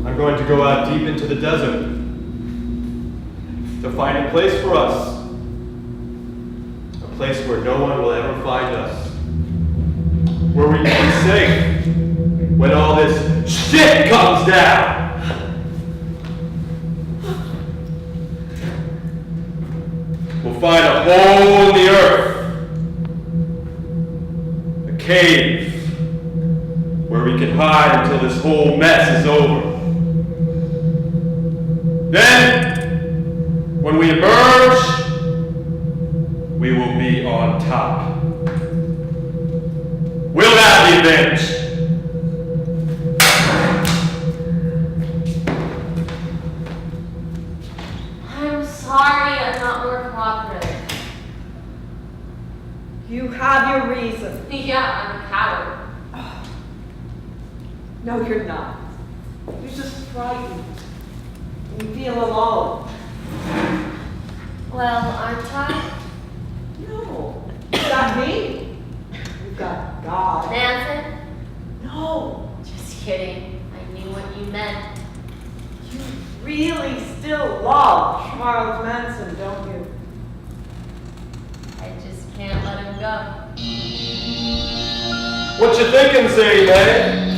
I'm going to go out deep into the desert to find a place for us. A place where no one will ever find us. Where we can be safe when all this shit comes down. We'll find a hole in the earth. A cave where we can hide until this whole mess is over. Then, when we emerge, we will be on top. We'll have the advantage. I'm sorry I'm not more cooperative. You have your reason. Yeah, I'm a coward. No, you're not. You're just frightened. You feel alone. Well, aren't I? No. You got me. You got God. Manson? No. Just kidding. I knew what you meant. You really still love Charles Manson, don't you? I just can't let him go. What you thinking, Cyndy, man?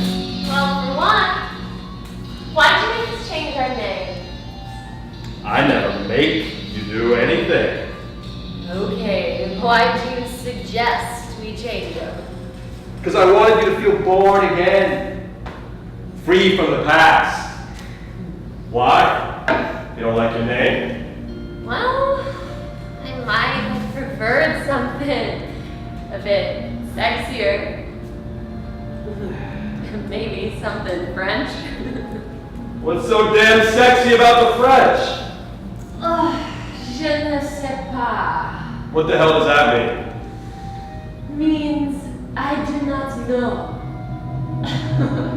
Well, for one, why'd you make us change our name? I never make you do anything. Okay, then why'd you suggest we change them? Because I wanted you to feel born again. Free from the past. Why? You don't like your name? Well, I might have preferred something a bit sexier. Maybe something French. What's so damn sexy about the French? Oh, je ne sais pas. What the hell does that mean? Means No.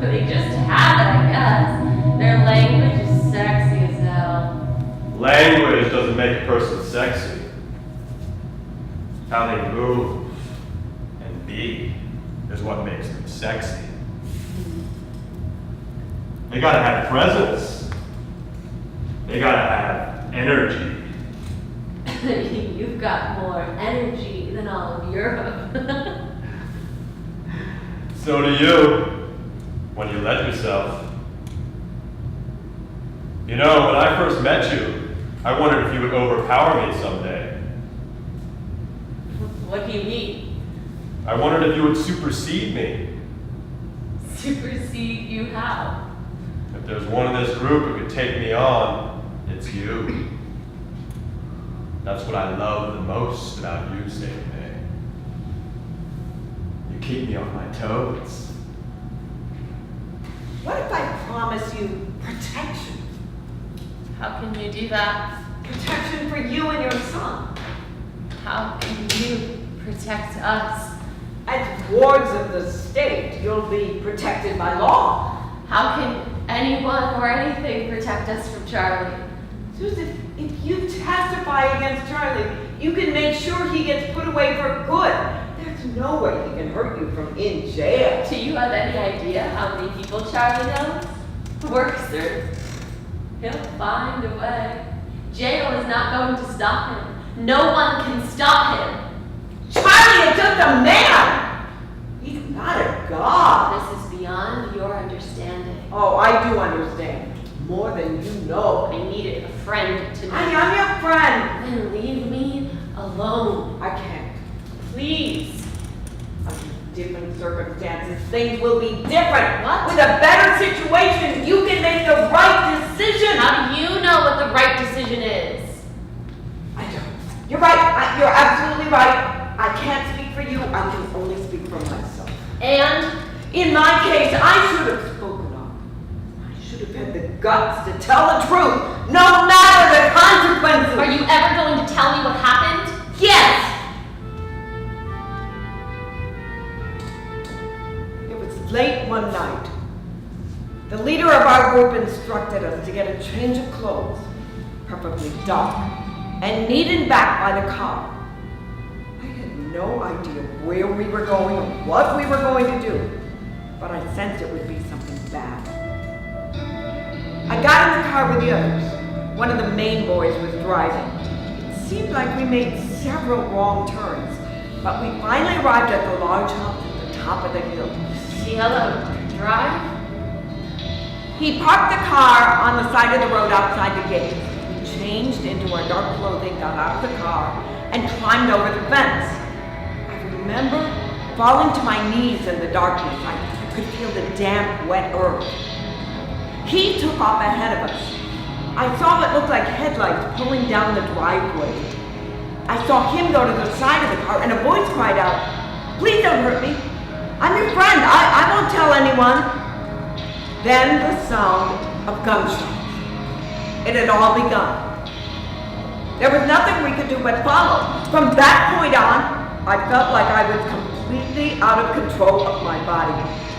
They just have it, I guess. Their language is sexy as hell. Language doesn't make a person sexy. How they move and be is what makes them sexy. They gotta have presence. They gotta have energy. You've got more energy than all of Europe. So do you, when you let yourself. You know, when I first met you, I wondered if you would overpower me someday. What do you mean? I wondered if you would supersede me. Supersede you how? If there's one in this group who could take me on, it's you. That's what I love the most about you, Cyndy. You keep me on my toes. What if I promise you protection? How can you do that? Protection for you and your son. How can you protect us? As wards of the state, you'll be protected by law. How can anyone or anything protect us from Charlie? Susan, if you testify against Charlie, you can make sure he gets put away for good. There's no way he can hurt you from in jail. Do you have any idea how many people Charlie knows? Worksters? He'll find a way. Jail is not going to stop him. No one can stop him. Charlie is just a man! He's not a god. This is beyond your understanding. Oh, I do understand. More than you know. I needed a friend to I me. am your friend. Then leave me alone. I can't. Please. Under different circumstances, things will be different. What? With a better situation, you can make the right decision. How do you know what the right decision is? I don't. You're right. You're absolutely right. I can't speak for you. I can only speak for myself. And In my case, I should have spoken up. I should have had the guts to tell the truth, no matter the consequences. are you ever going to tell me what happened? Yes! It was late one night. The leader of our group instructed us to get a change of clothes, preferably dark, and needed back by the car. I had no idea where we were going or what we were going to do, but I sensed it would be something bad. I got in the car with the others. One of the main boys was driving. It seemed like we made several wrong turns, but we finally arrived at the large house at the top of the hill. See hello, drive? He parked the car on the side of the road outside the gate. We changed into our dark clothing, got out of the car, and climbed over the fence. I remember falling to my knees in the darkness. I could feel the damp, wet earth. He took off ahead of us. I saw what looked like headlights pulling down the driveway. I saw him go to the side of the car, and a voice cried out, "Please don't hurt me. I'm your friend. I won't tell anyone." Then the sound of gunshots. It had all begun. There was nothing we could do but follow. From that point on, I felt like I was completely out of control of my body.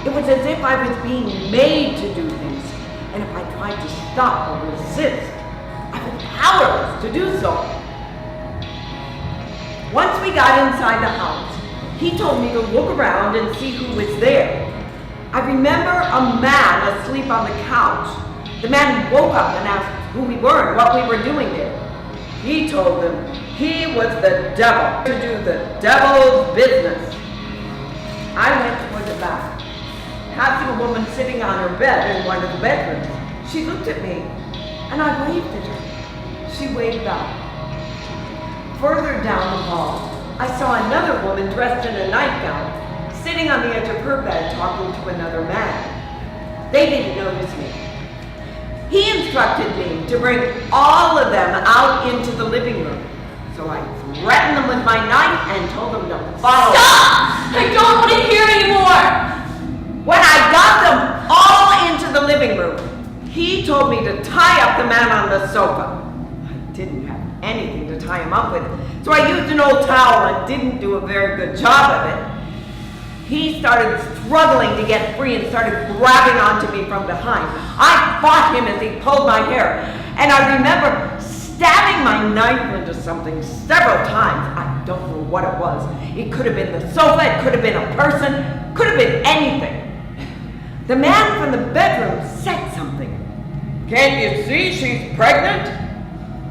It was as if I was being made to do things, and if I tried to stop or resist, I was powerless to do so. Once we got inside the house, he told me to look around and see who was there. I remember a man asleep on the couch. The man woke up and asked who we were and what we were doing there. He told them he was the devil, to do the devil's business. I went toward the back, passing a woman sitting on her bed in one of the bedrooms. She looked at me, and I waved at her. She waved back. Further down the hall, I saw another woman dressed in a nightgown, sitting on the edge of her bed talking to another man. They didn't notice me. He instructed me to bring all of them out into the living room. So I threatened them with my knife and told them to follow. Stop! I don't want to hear anymore! When I got them all into the living room, he told me to tie up the man on the sofa. I didn't have anything to tie him up with, so I used an old towel and didn't do a very good job of it. He started struggling to get free and started grabbing onto me from behind. I fought him as he pulled my hair, and I remember stabbing my knife into something several times. I don't know what it was. It could have been the sofa, it could have been a person, could have been anything. The man from the bedroom said something. "Can't you see she's pregnant?"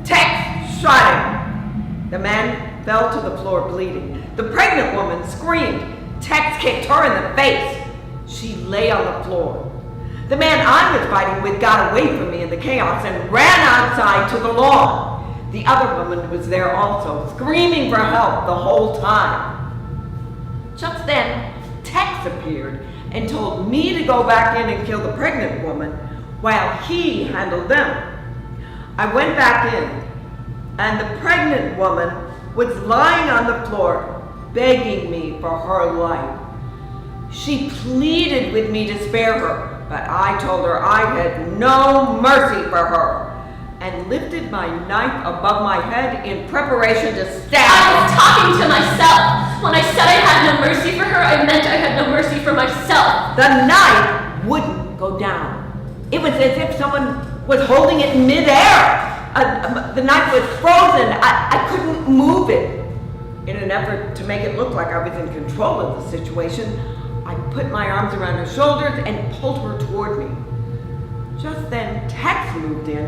Tex shot him. The man fell to the floor bleeding. The pregnant woman screamed. Tex kicked her in the face. She lay on the floor. The man I was fighting with got away from me in the chaos and ran outside to the lawn. The other woman was there also, screaming for help the whole time. Just then, Tex appeared and told me to go back in and kill the pregnant woman while he handled them. I went back in, and the pregnant woman was lying on the floor begging me for her life. She pleaded with me to spare her, but I told her I had no mercy for her and lifted my knife above my head in preparation to stab her. I was talking to myself. When I said I had no mercy for her, I meant I had no mercy for myself. The knife wouldn't go down. It was as if someone was holding it in midair. The knife was frozen. I couldn't move it. In an effort to make it look like I was in control of the situation, I put my arms around her shoulders and pulled her toward me. Just then, Tex moved in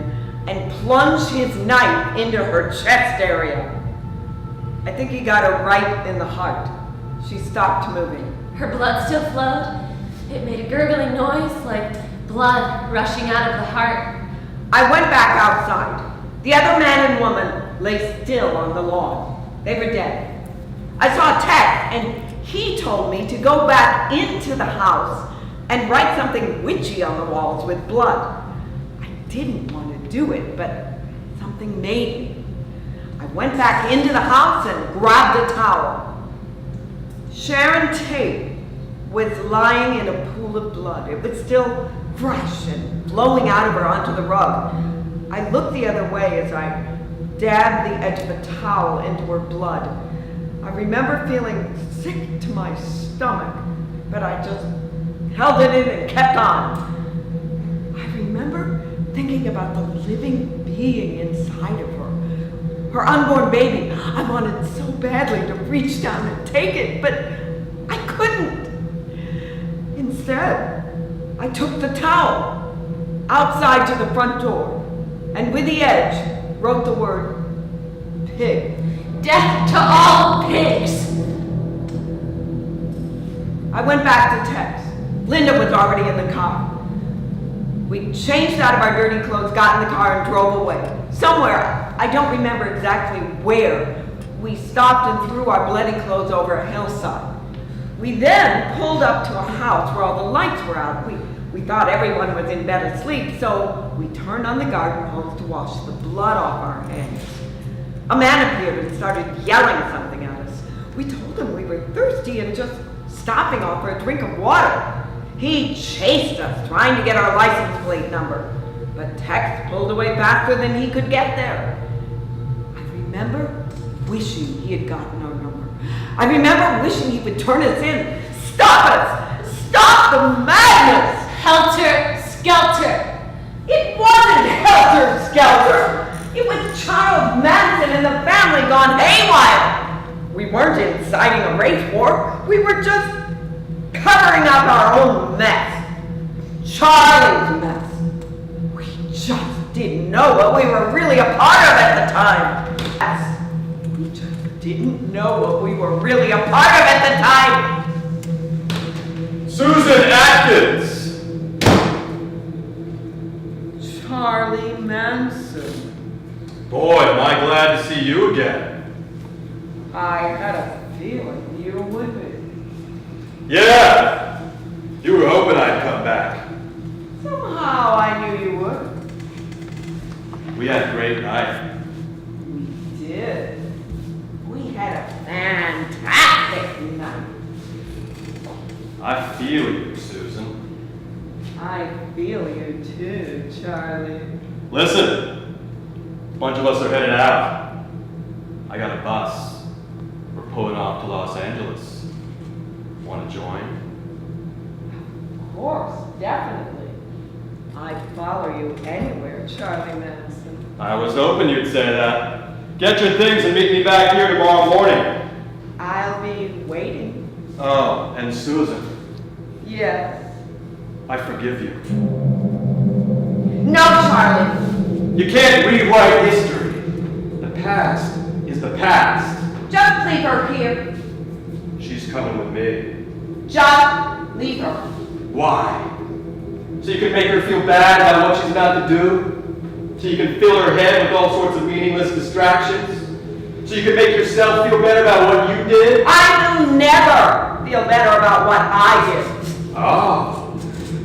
and plunged his knife into her chest area. I think he got her right in the heart. She stopped moving. Her blood still flowed. It made a gurgling noise like blood rushing out of the heart. I went back outside. The other man and woman lay still on the lawn. They were dead. I saw Tex, and he told me to go back into the house and write something witchy on the walls with blood. I didn't want to do it, but something made me. I went back into the house and grabbed a towel. Sharon Tate was lying in a pool of blood. It was still fresh and flowing out of her onto the rug. I looked the other way as I dabbed the edge of a towel into her blood. I remember feeling sick to my stomach, but I just held it in and kept on. I remember thinking about the living being inside of her unborn baby. I wanted so badly to reach down and take it, but I couldn't. Instead, I took the towel outside to the front door, and with the edge, wrote the word pig. Death to all pigs! I went back to Tex. Linda was already in the car. We changed out of our dirty clothes, got in the car, and drove away. Somewhere, I don't remember exactly where, we stopped and threw our bloody clothes over a hillside. We then pulled up to a house where all the lights were out. We thought everyone was in bed asleep, so we turned on the garden hose to wash the blood off our hands. A man appeared and started yelling something at us. We told him we were thirsty and just stopping off for a drink of water. He chased us, trying to get our license plate number, but Tex pulled away faster than he could get there. I remember wishing he had gotten our number. I remember wishing he would turn us in. Stop us! Stop the madness! Helter Skelter! It wasn't helter skelter! It was Charles Manson and the family gone haywire! We weren't inciting a race war. We were just covering up our own mess. Charlie's mess. We just didn't know what we were really a part of at the time. Yes, we just didn't know what we were really a part of at the time. Susan Atkins! Charlie Manson. Boy, am I glad to see you again. I had a feeling you would be. Yeah! You were hoping I'd come back. Somehow I knew you would. We had a great night. We did. We had a fantastic night. I feel you, Susan. I feel you too, Charlie. Listen, a bunch of us are headed out. I got a bus. We're pulling off to Los Angeles. Want to join? Of course, definitely. I'd follow you anywhere, Charlie Madison. I was hoping you'd say that. Get your things and meet me back here tomorrow morning. I'll be waiting. Oh, and Susan, Yes. I forgive you. No, Charlie. You can't rewrite history. The past is the past. Just leave her here. She's coming with me. Just leave her. Why? So you can make her feel bad about what she's about to do? So you can fill her head with all sorts of meaningless distractions? So you can make yourself feel better about what you did? I will never feel better about what I did. Oh,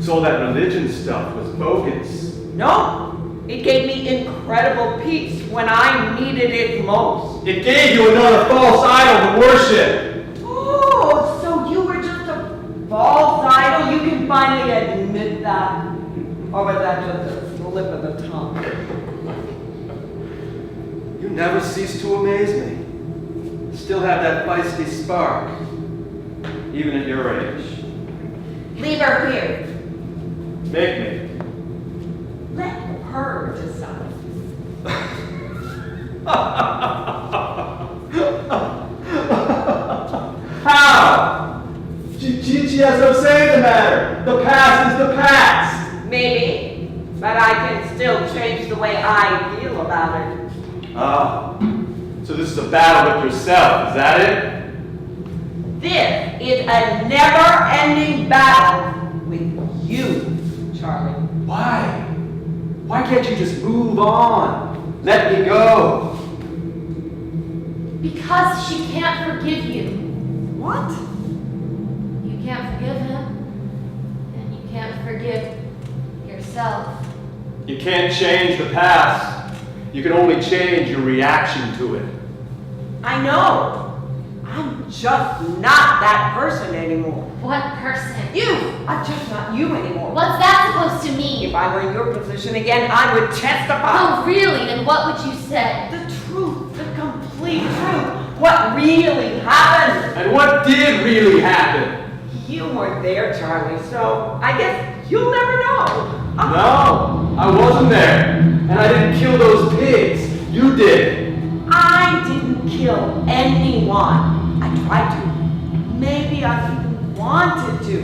so all that religion stuff was bogus. No, it gave me incredible peace when I needed it most. It gave you another false idol to worship. Oh, so you were just a false idol? You can finally admit that? Or was that just a slip of the tongue? You never cease to amaze me. Still have that feisty spark, even at your age. Leave her here. Make me. Let her decide. How? She has no say in the matter. The past is the past. Maybe, but I can still change the way I feel about it. Oh, so this is a battle with yourself, is that it? This is a never-ending battle with you, Charlie. Why? Why can't you just move on? Let me go. Because she can't forgive you. What? You can't forgive him, and you can't forgive yourself. You can't change the past. You can only change your reaction to it. I know. I'm just not that person anymore. What person? You! I'm just not you anymore. What's that supposed to mean? If I were in your position again, I would testify. Oh, really? And what would you say? The truth, the complete truth. What really happened? And what did really happen? You weren't there, Charlie, so I guess you'll never know. No, I wasn't there. And I didn't kill those pigs. You did. I didn't kill anyone. I tried to. Maybe I even wanted to.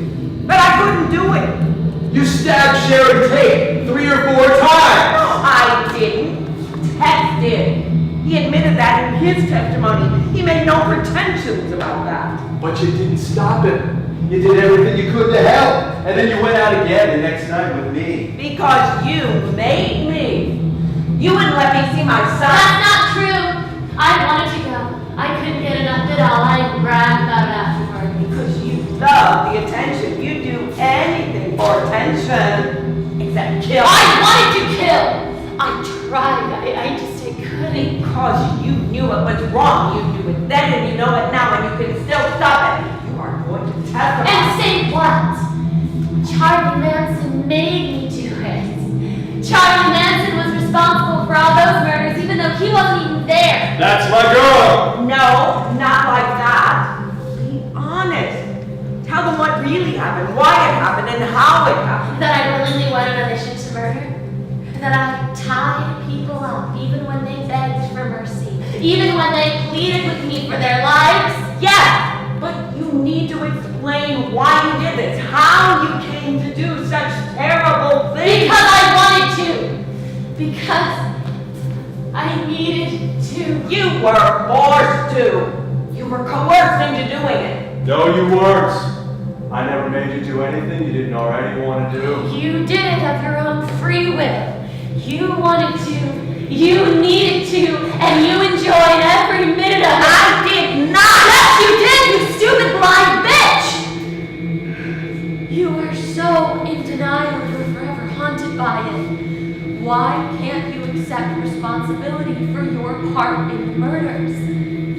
But I couldn't do it. You stabbed Sharon Tate 3 or 4 times. No, I didn't. Ted did. He admitted that in his testimony. He made no pretensions about that. But you didn't stop it. You did everything you could to help. And then you went out again the next night with me. Because you made me. You wouldn't let me see my son. That's not true. I wanted to go. I couldn't get enough at all. I bragged about it afterward. Because you love the attention. You'd do anything for attention. Except kill. I wanted to kill. I tried. I just couldn't. Because you knew it was wrong. You knew it then and you know it now and you can still stop it. You aren't going to testify. And say what? Charlie Manson made me do it. Charlie Manson was responsible for all those murders even though he wasn't even there. That's my girl. No, not like that. Be honest. Tell them what really happened, why it happened, and how it happened. That I willingly went on a mission to murder. That I tied people up even when they begged for mercy. Even when they pleaded with me for their lives. Yes, but you need to explain why you did this, how you came to do such terrible things. Because I wanted to. Because I needed to. You were forced to. You were coerced into doing it. No, you weren't. I never made you do anything you didn't already want to do. You did it of your own free will. You wanted to, you needed to, and you enjoyed every minute of it. I did not! Yes, you did, you stupid blind bitch! You were so in denial you were forever haunted by it. Why can't you accept responsibility for your part in the murders?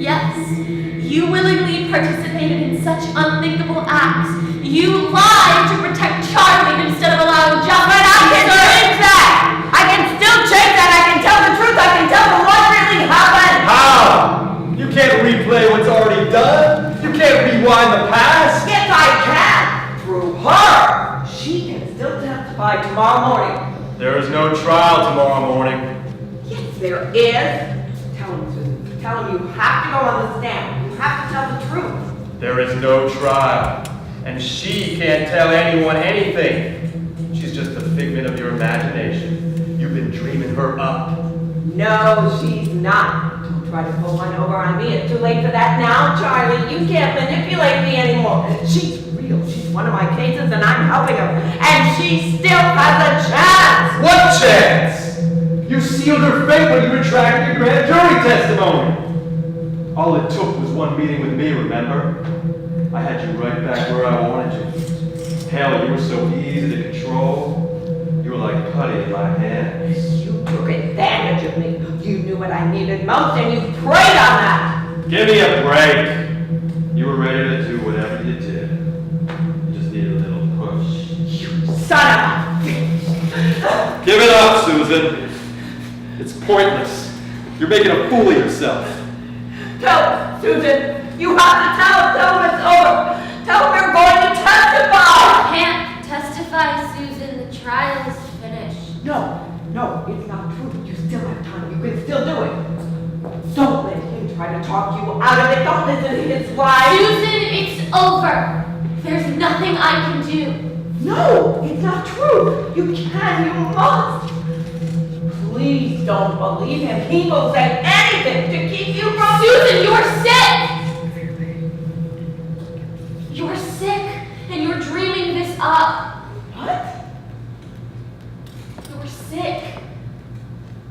Yes, you willingly participated in such unthinkable acts. You lied to protect Charlie instead of allowing justice. But I can change that! I can still change that! I can tell the truth! I can tell them what really happened! How? You can't replay what's already done. You can't rewind the past. Yes, I her! She can still testify tomorrow morning. There is no trial tomorrow morning. Yes, there is. Tell him, Susan. Tell him you have to go on the stand. You have to tell the truth. There is no trial. And she can't tell anyone anything. She's just a figment of your imagination. You've been dreaming her up. No, she's not. Don't try to pull one over on me. It's too late for that now, Charlie. You can't manipulate me anymore. She's real. She's one of my cases, and I'm helping her. And she still has a chance. What chance? You sealed her fate when you retracted your grand jury testimony. All it took was one meeting with me, remember? I had you right back where I wanted you. Hell, you were so easy to control. You were like putty in my hands. You took advantage of me. You knew what I needed most, and you preyed on that. Give me a break. You were ready to do whatever you did. You just needed a little push. You son of a bitch. Give it up, Susan. It's pointless. You're making a fool of yourself. Tell Susan. You have to tell him it's over. Tell him you're going to testify. Can't testify, Susan. The trial is finished. No, it's not true. You still have time. You can still do it. Don't let him try to talk you out of it. Don't listen to his lies. Susan, it's over. There's nothing I can do. No, it's not true. You can, you must. Please don't believe him. He will say anything to keep you from... Susan, you're sick! You're sick, and you're dreaming this up. What? You're sick.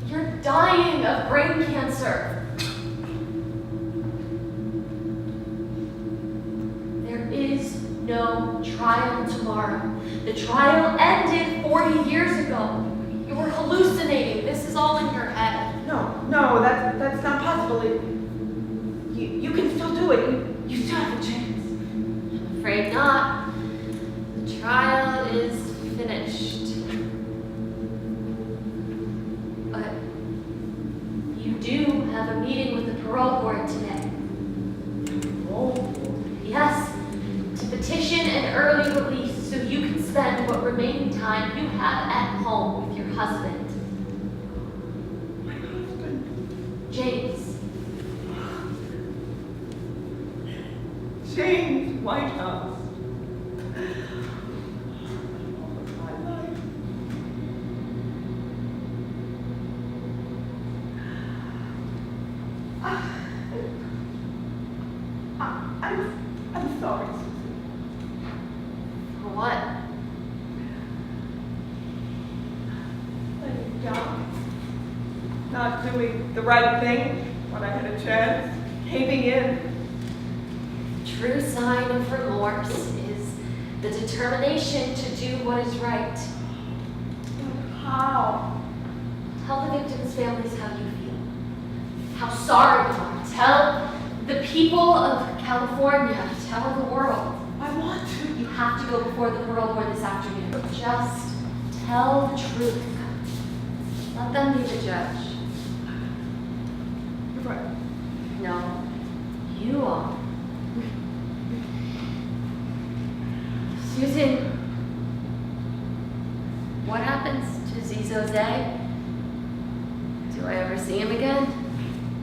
You're dying of brain cancer. There is no trial tomorrow. The trial ended 40 years ago. You were hallucinating. This is all in your head. No, that's not possible. You can still do it. You still have a chance. I'm afraid not. The trial is finished. But you do have a meeting with the parole board today. Oh. Yes, to petition an early release so you can spend what remaining time you have at home with your husband. My husband. James. James Whitehouse. My life. I'm sorry, Susan. For what? Letting down. Not doing the right thing when I had a chance. Caving in. True sign of remorse is the determination to do what is right. But how? Tell the victims' families how you feel. How sorry you are. Tell the people of California. Tell the world. I want to. You have to go before the parole board this afternoon. Just tell the truth. Let them be the judge. You're right. No, you are. Susan, what happens to Zizose? Do I ever see him again?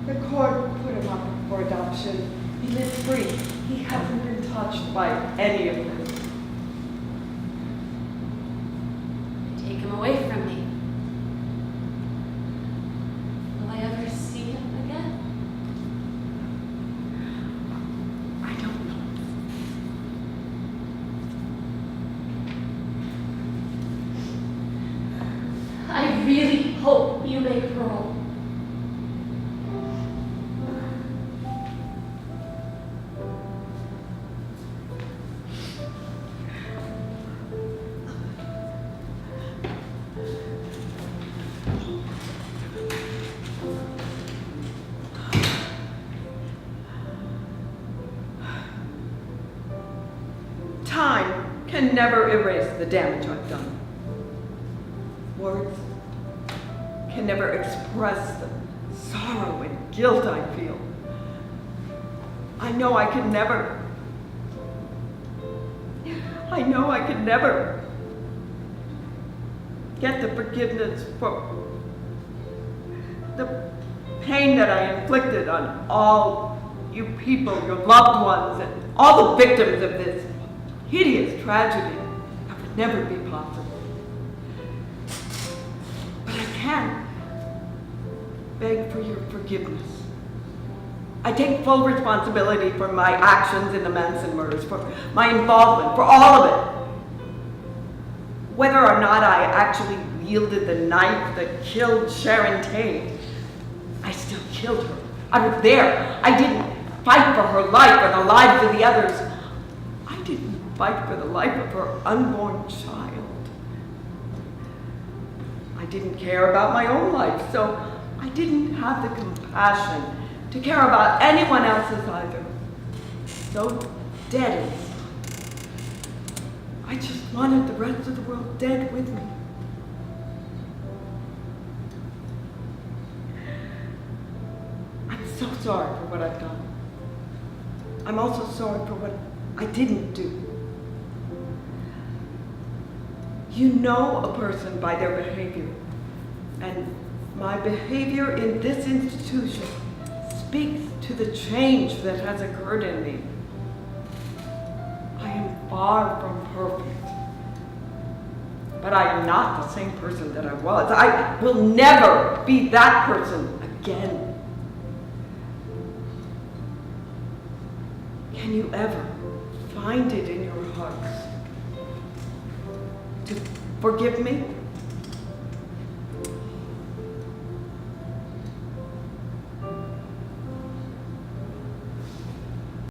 The court put him up for adoption. He lives free. He hasn't been touched by any of this. Take him away from me. Will I ever see him again? I don't know. I really hope you make parole. Time can never erase the damage I've done. Words can never express the sorrow and guilt I feel. I know I can never. I I know I could never get the forgiveness for the pain that I inflicted on all you people, your loved ones, and all the victims of this hideous tragedy. That would never be possible. But I can beg for your forgiveness. I take full responsibility for my actions in the Manson murders, for my involvement, for all of it. Whether or not I actually wielded the knife that killed Sharon Tate, I still killed her. I was there. I didn't fight for her life or the lives of the others. I didn't fight for the life of her unborn child. I didn't care about my own life, so I didn't have the compassion to care about anyone else's either. So dead inside. I just wanted the rest of the world dead with me. I'm so sorry for what I've done. I'm also sorry for what I didn't do. You know a person by their behavior, and my behavior in this institution speaks to the change that has occurred in me. I am far from perfect, but I am not the same person that I was. I will never be that person again. Can you ever find it in your hearts to forgive me?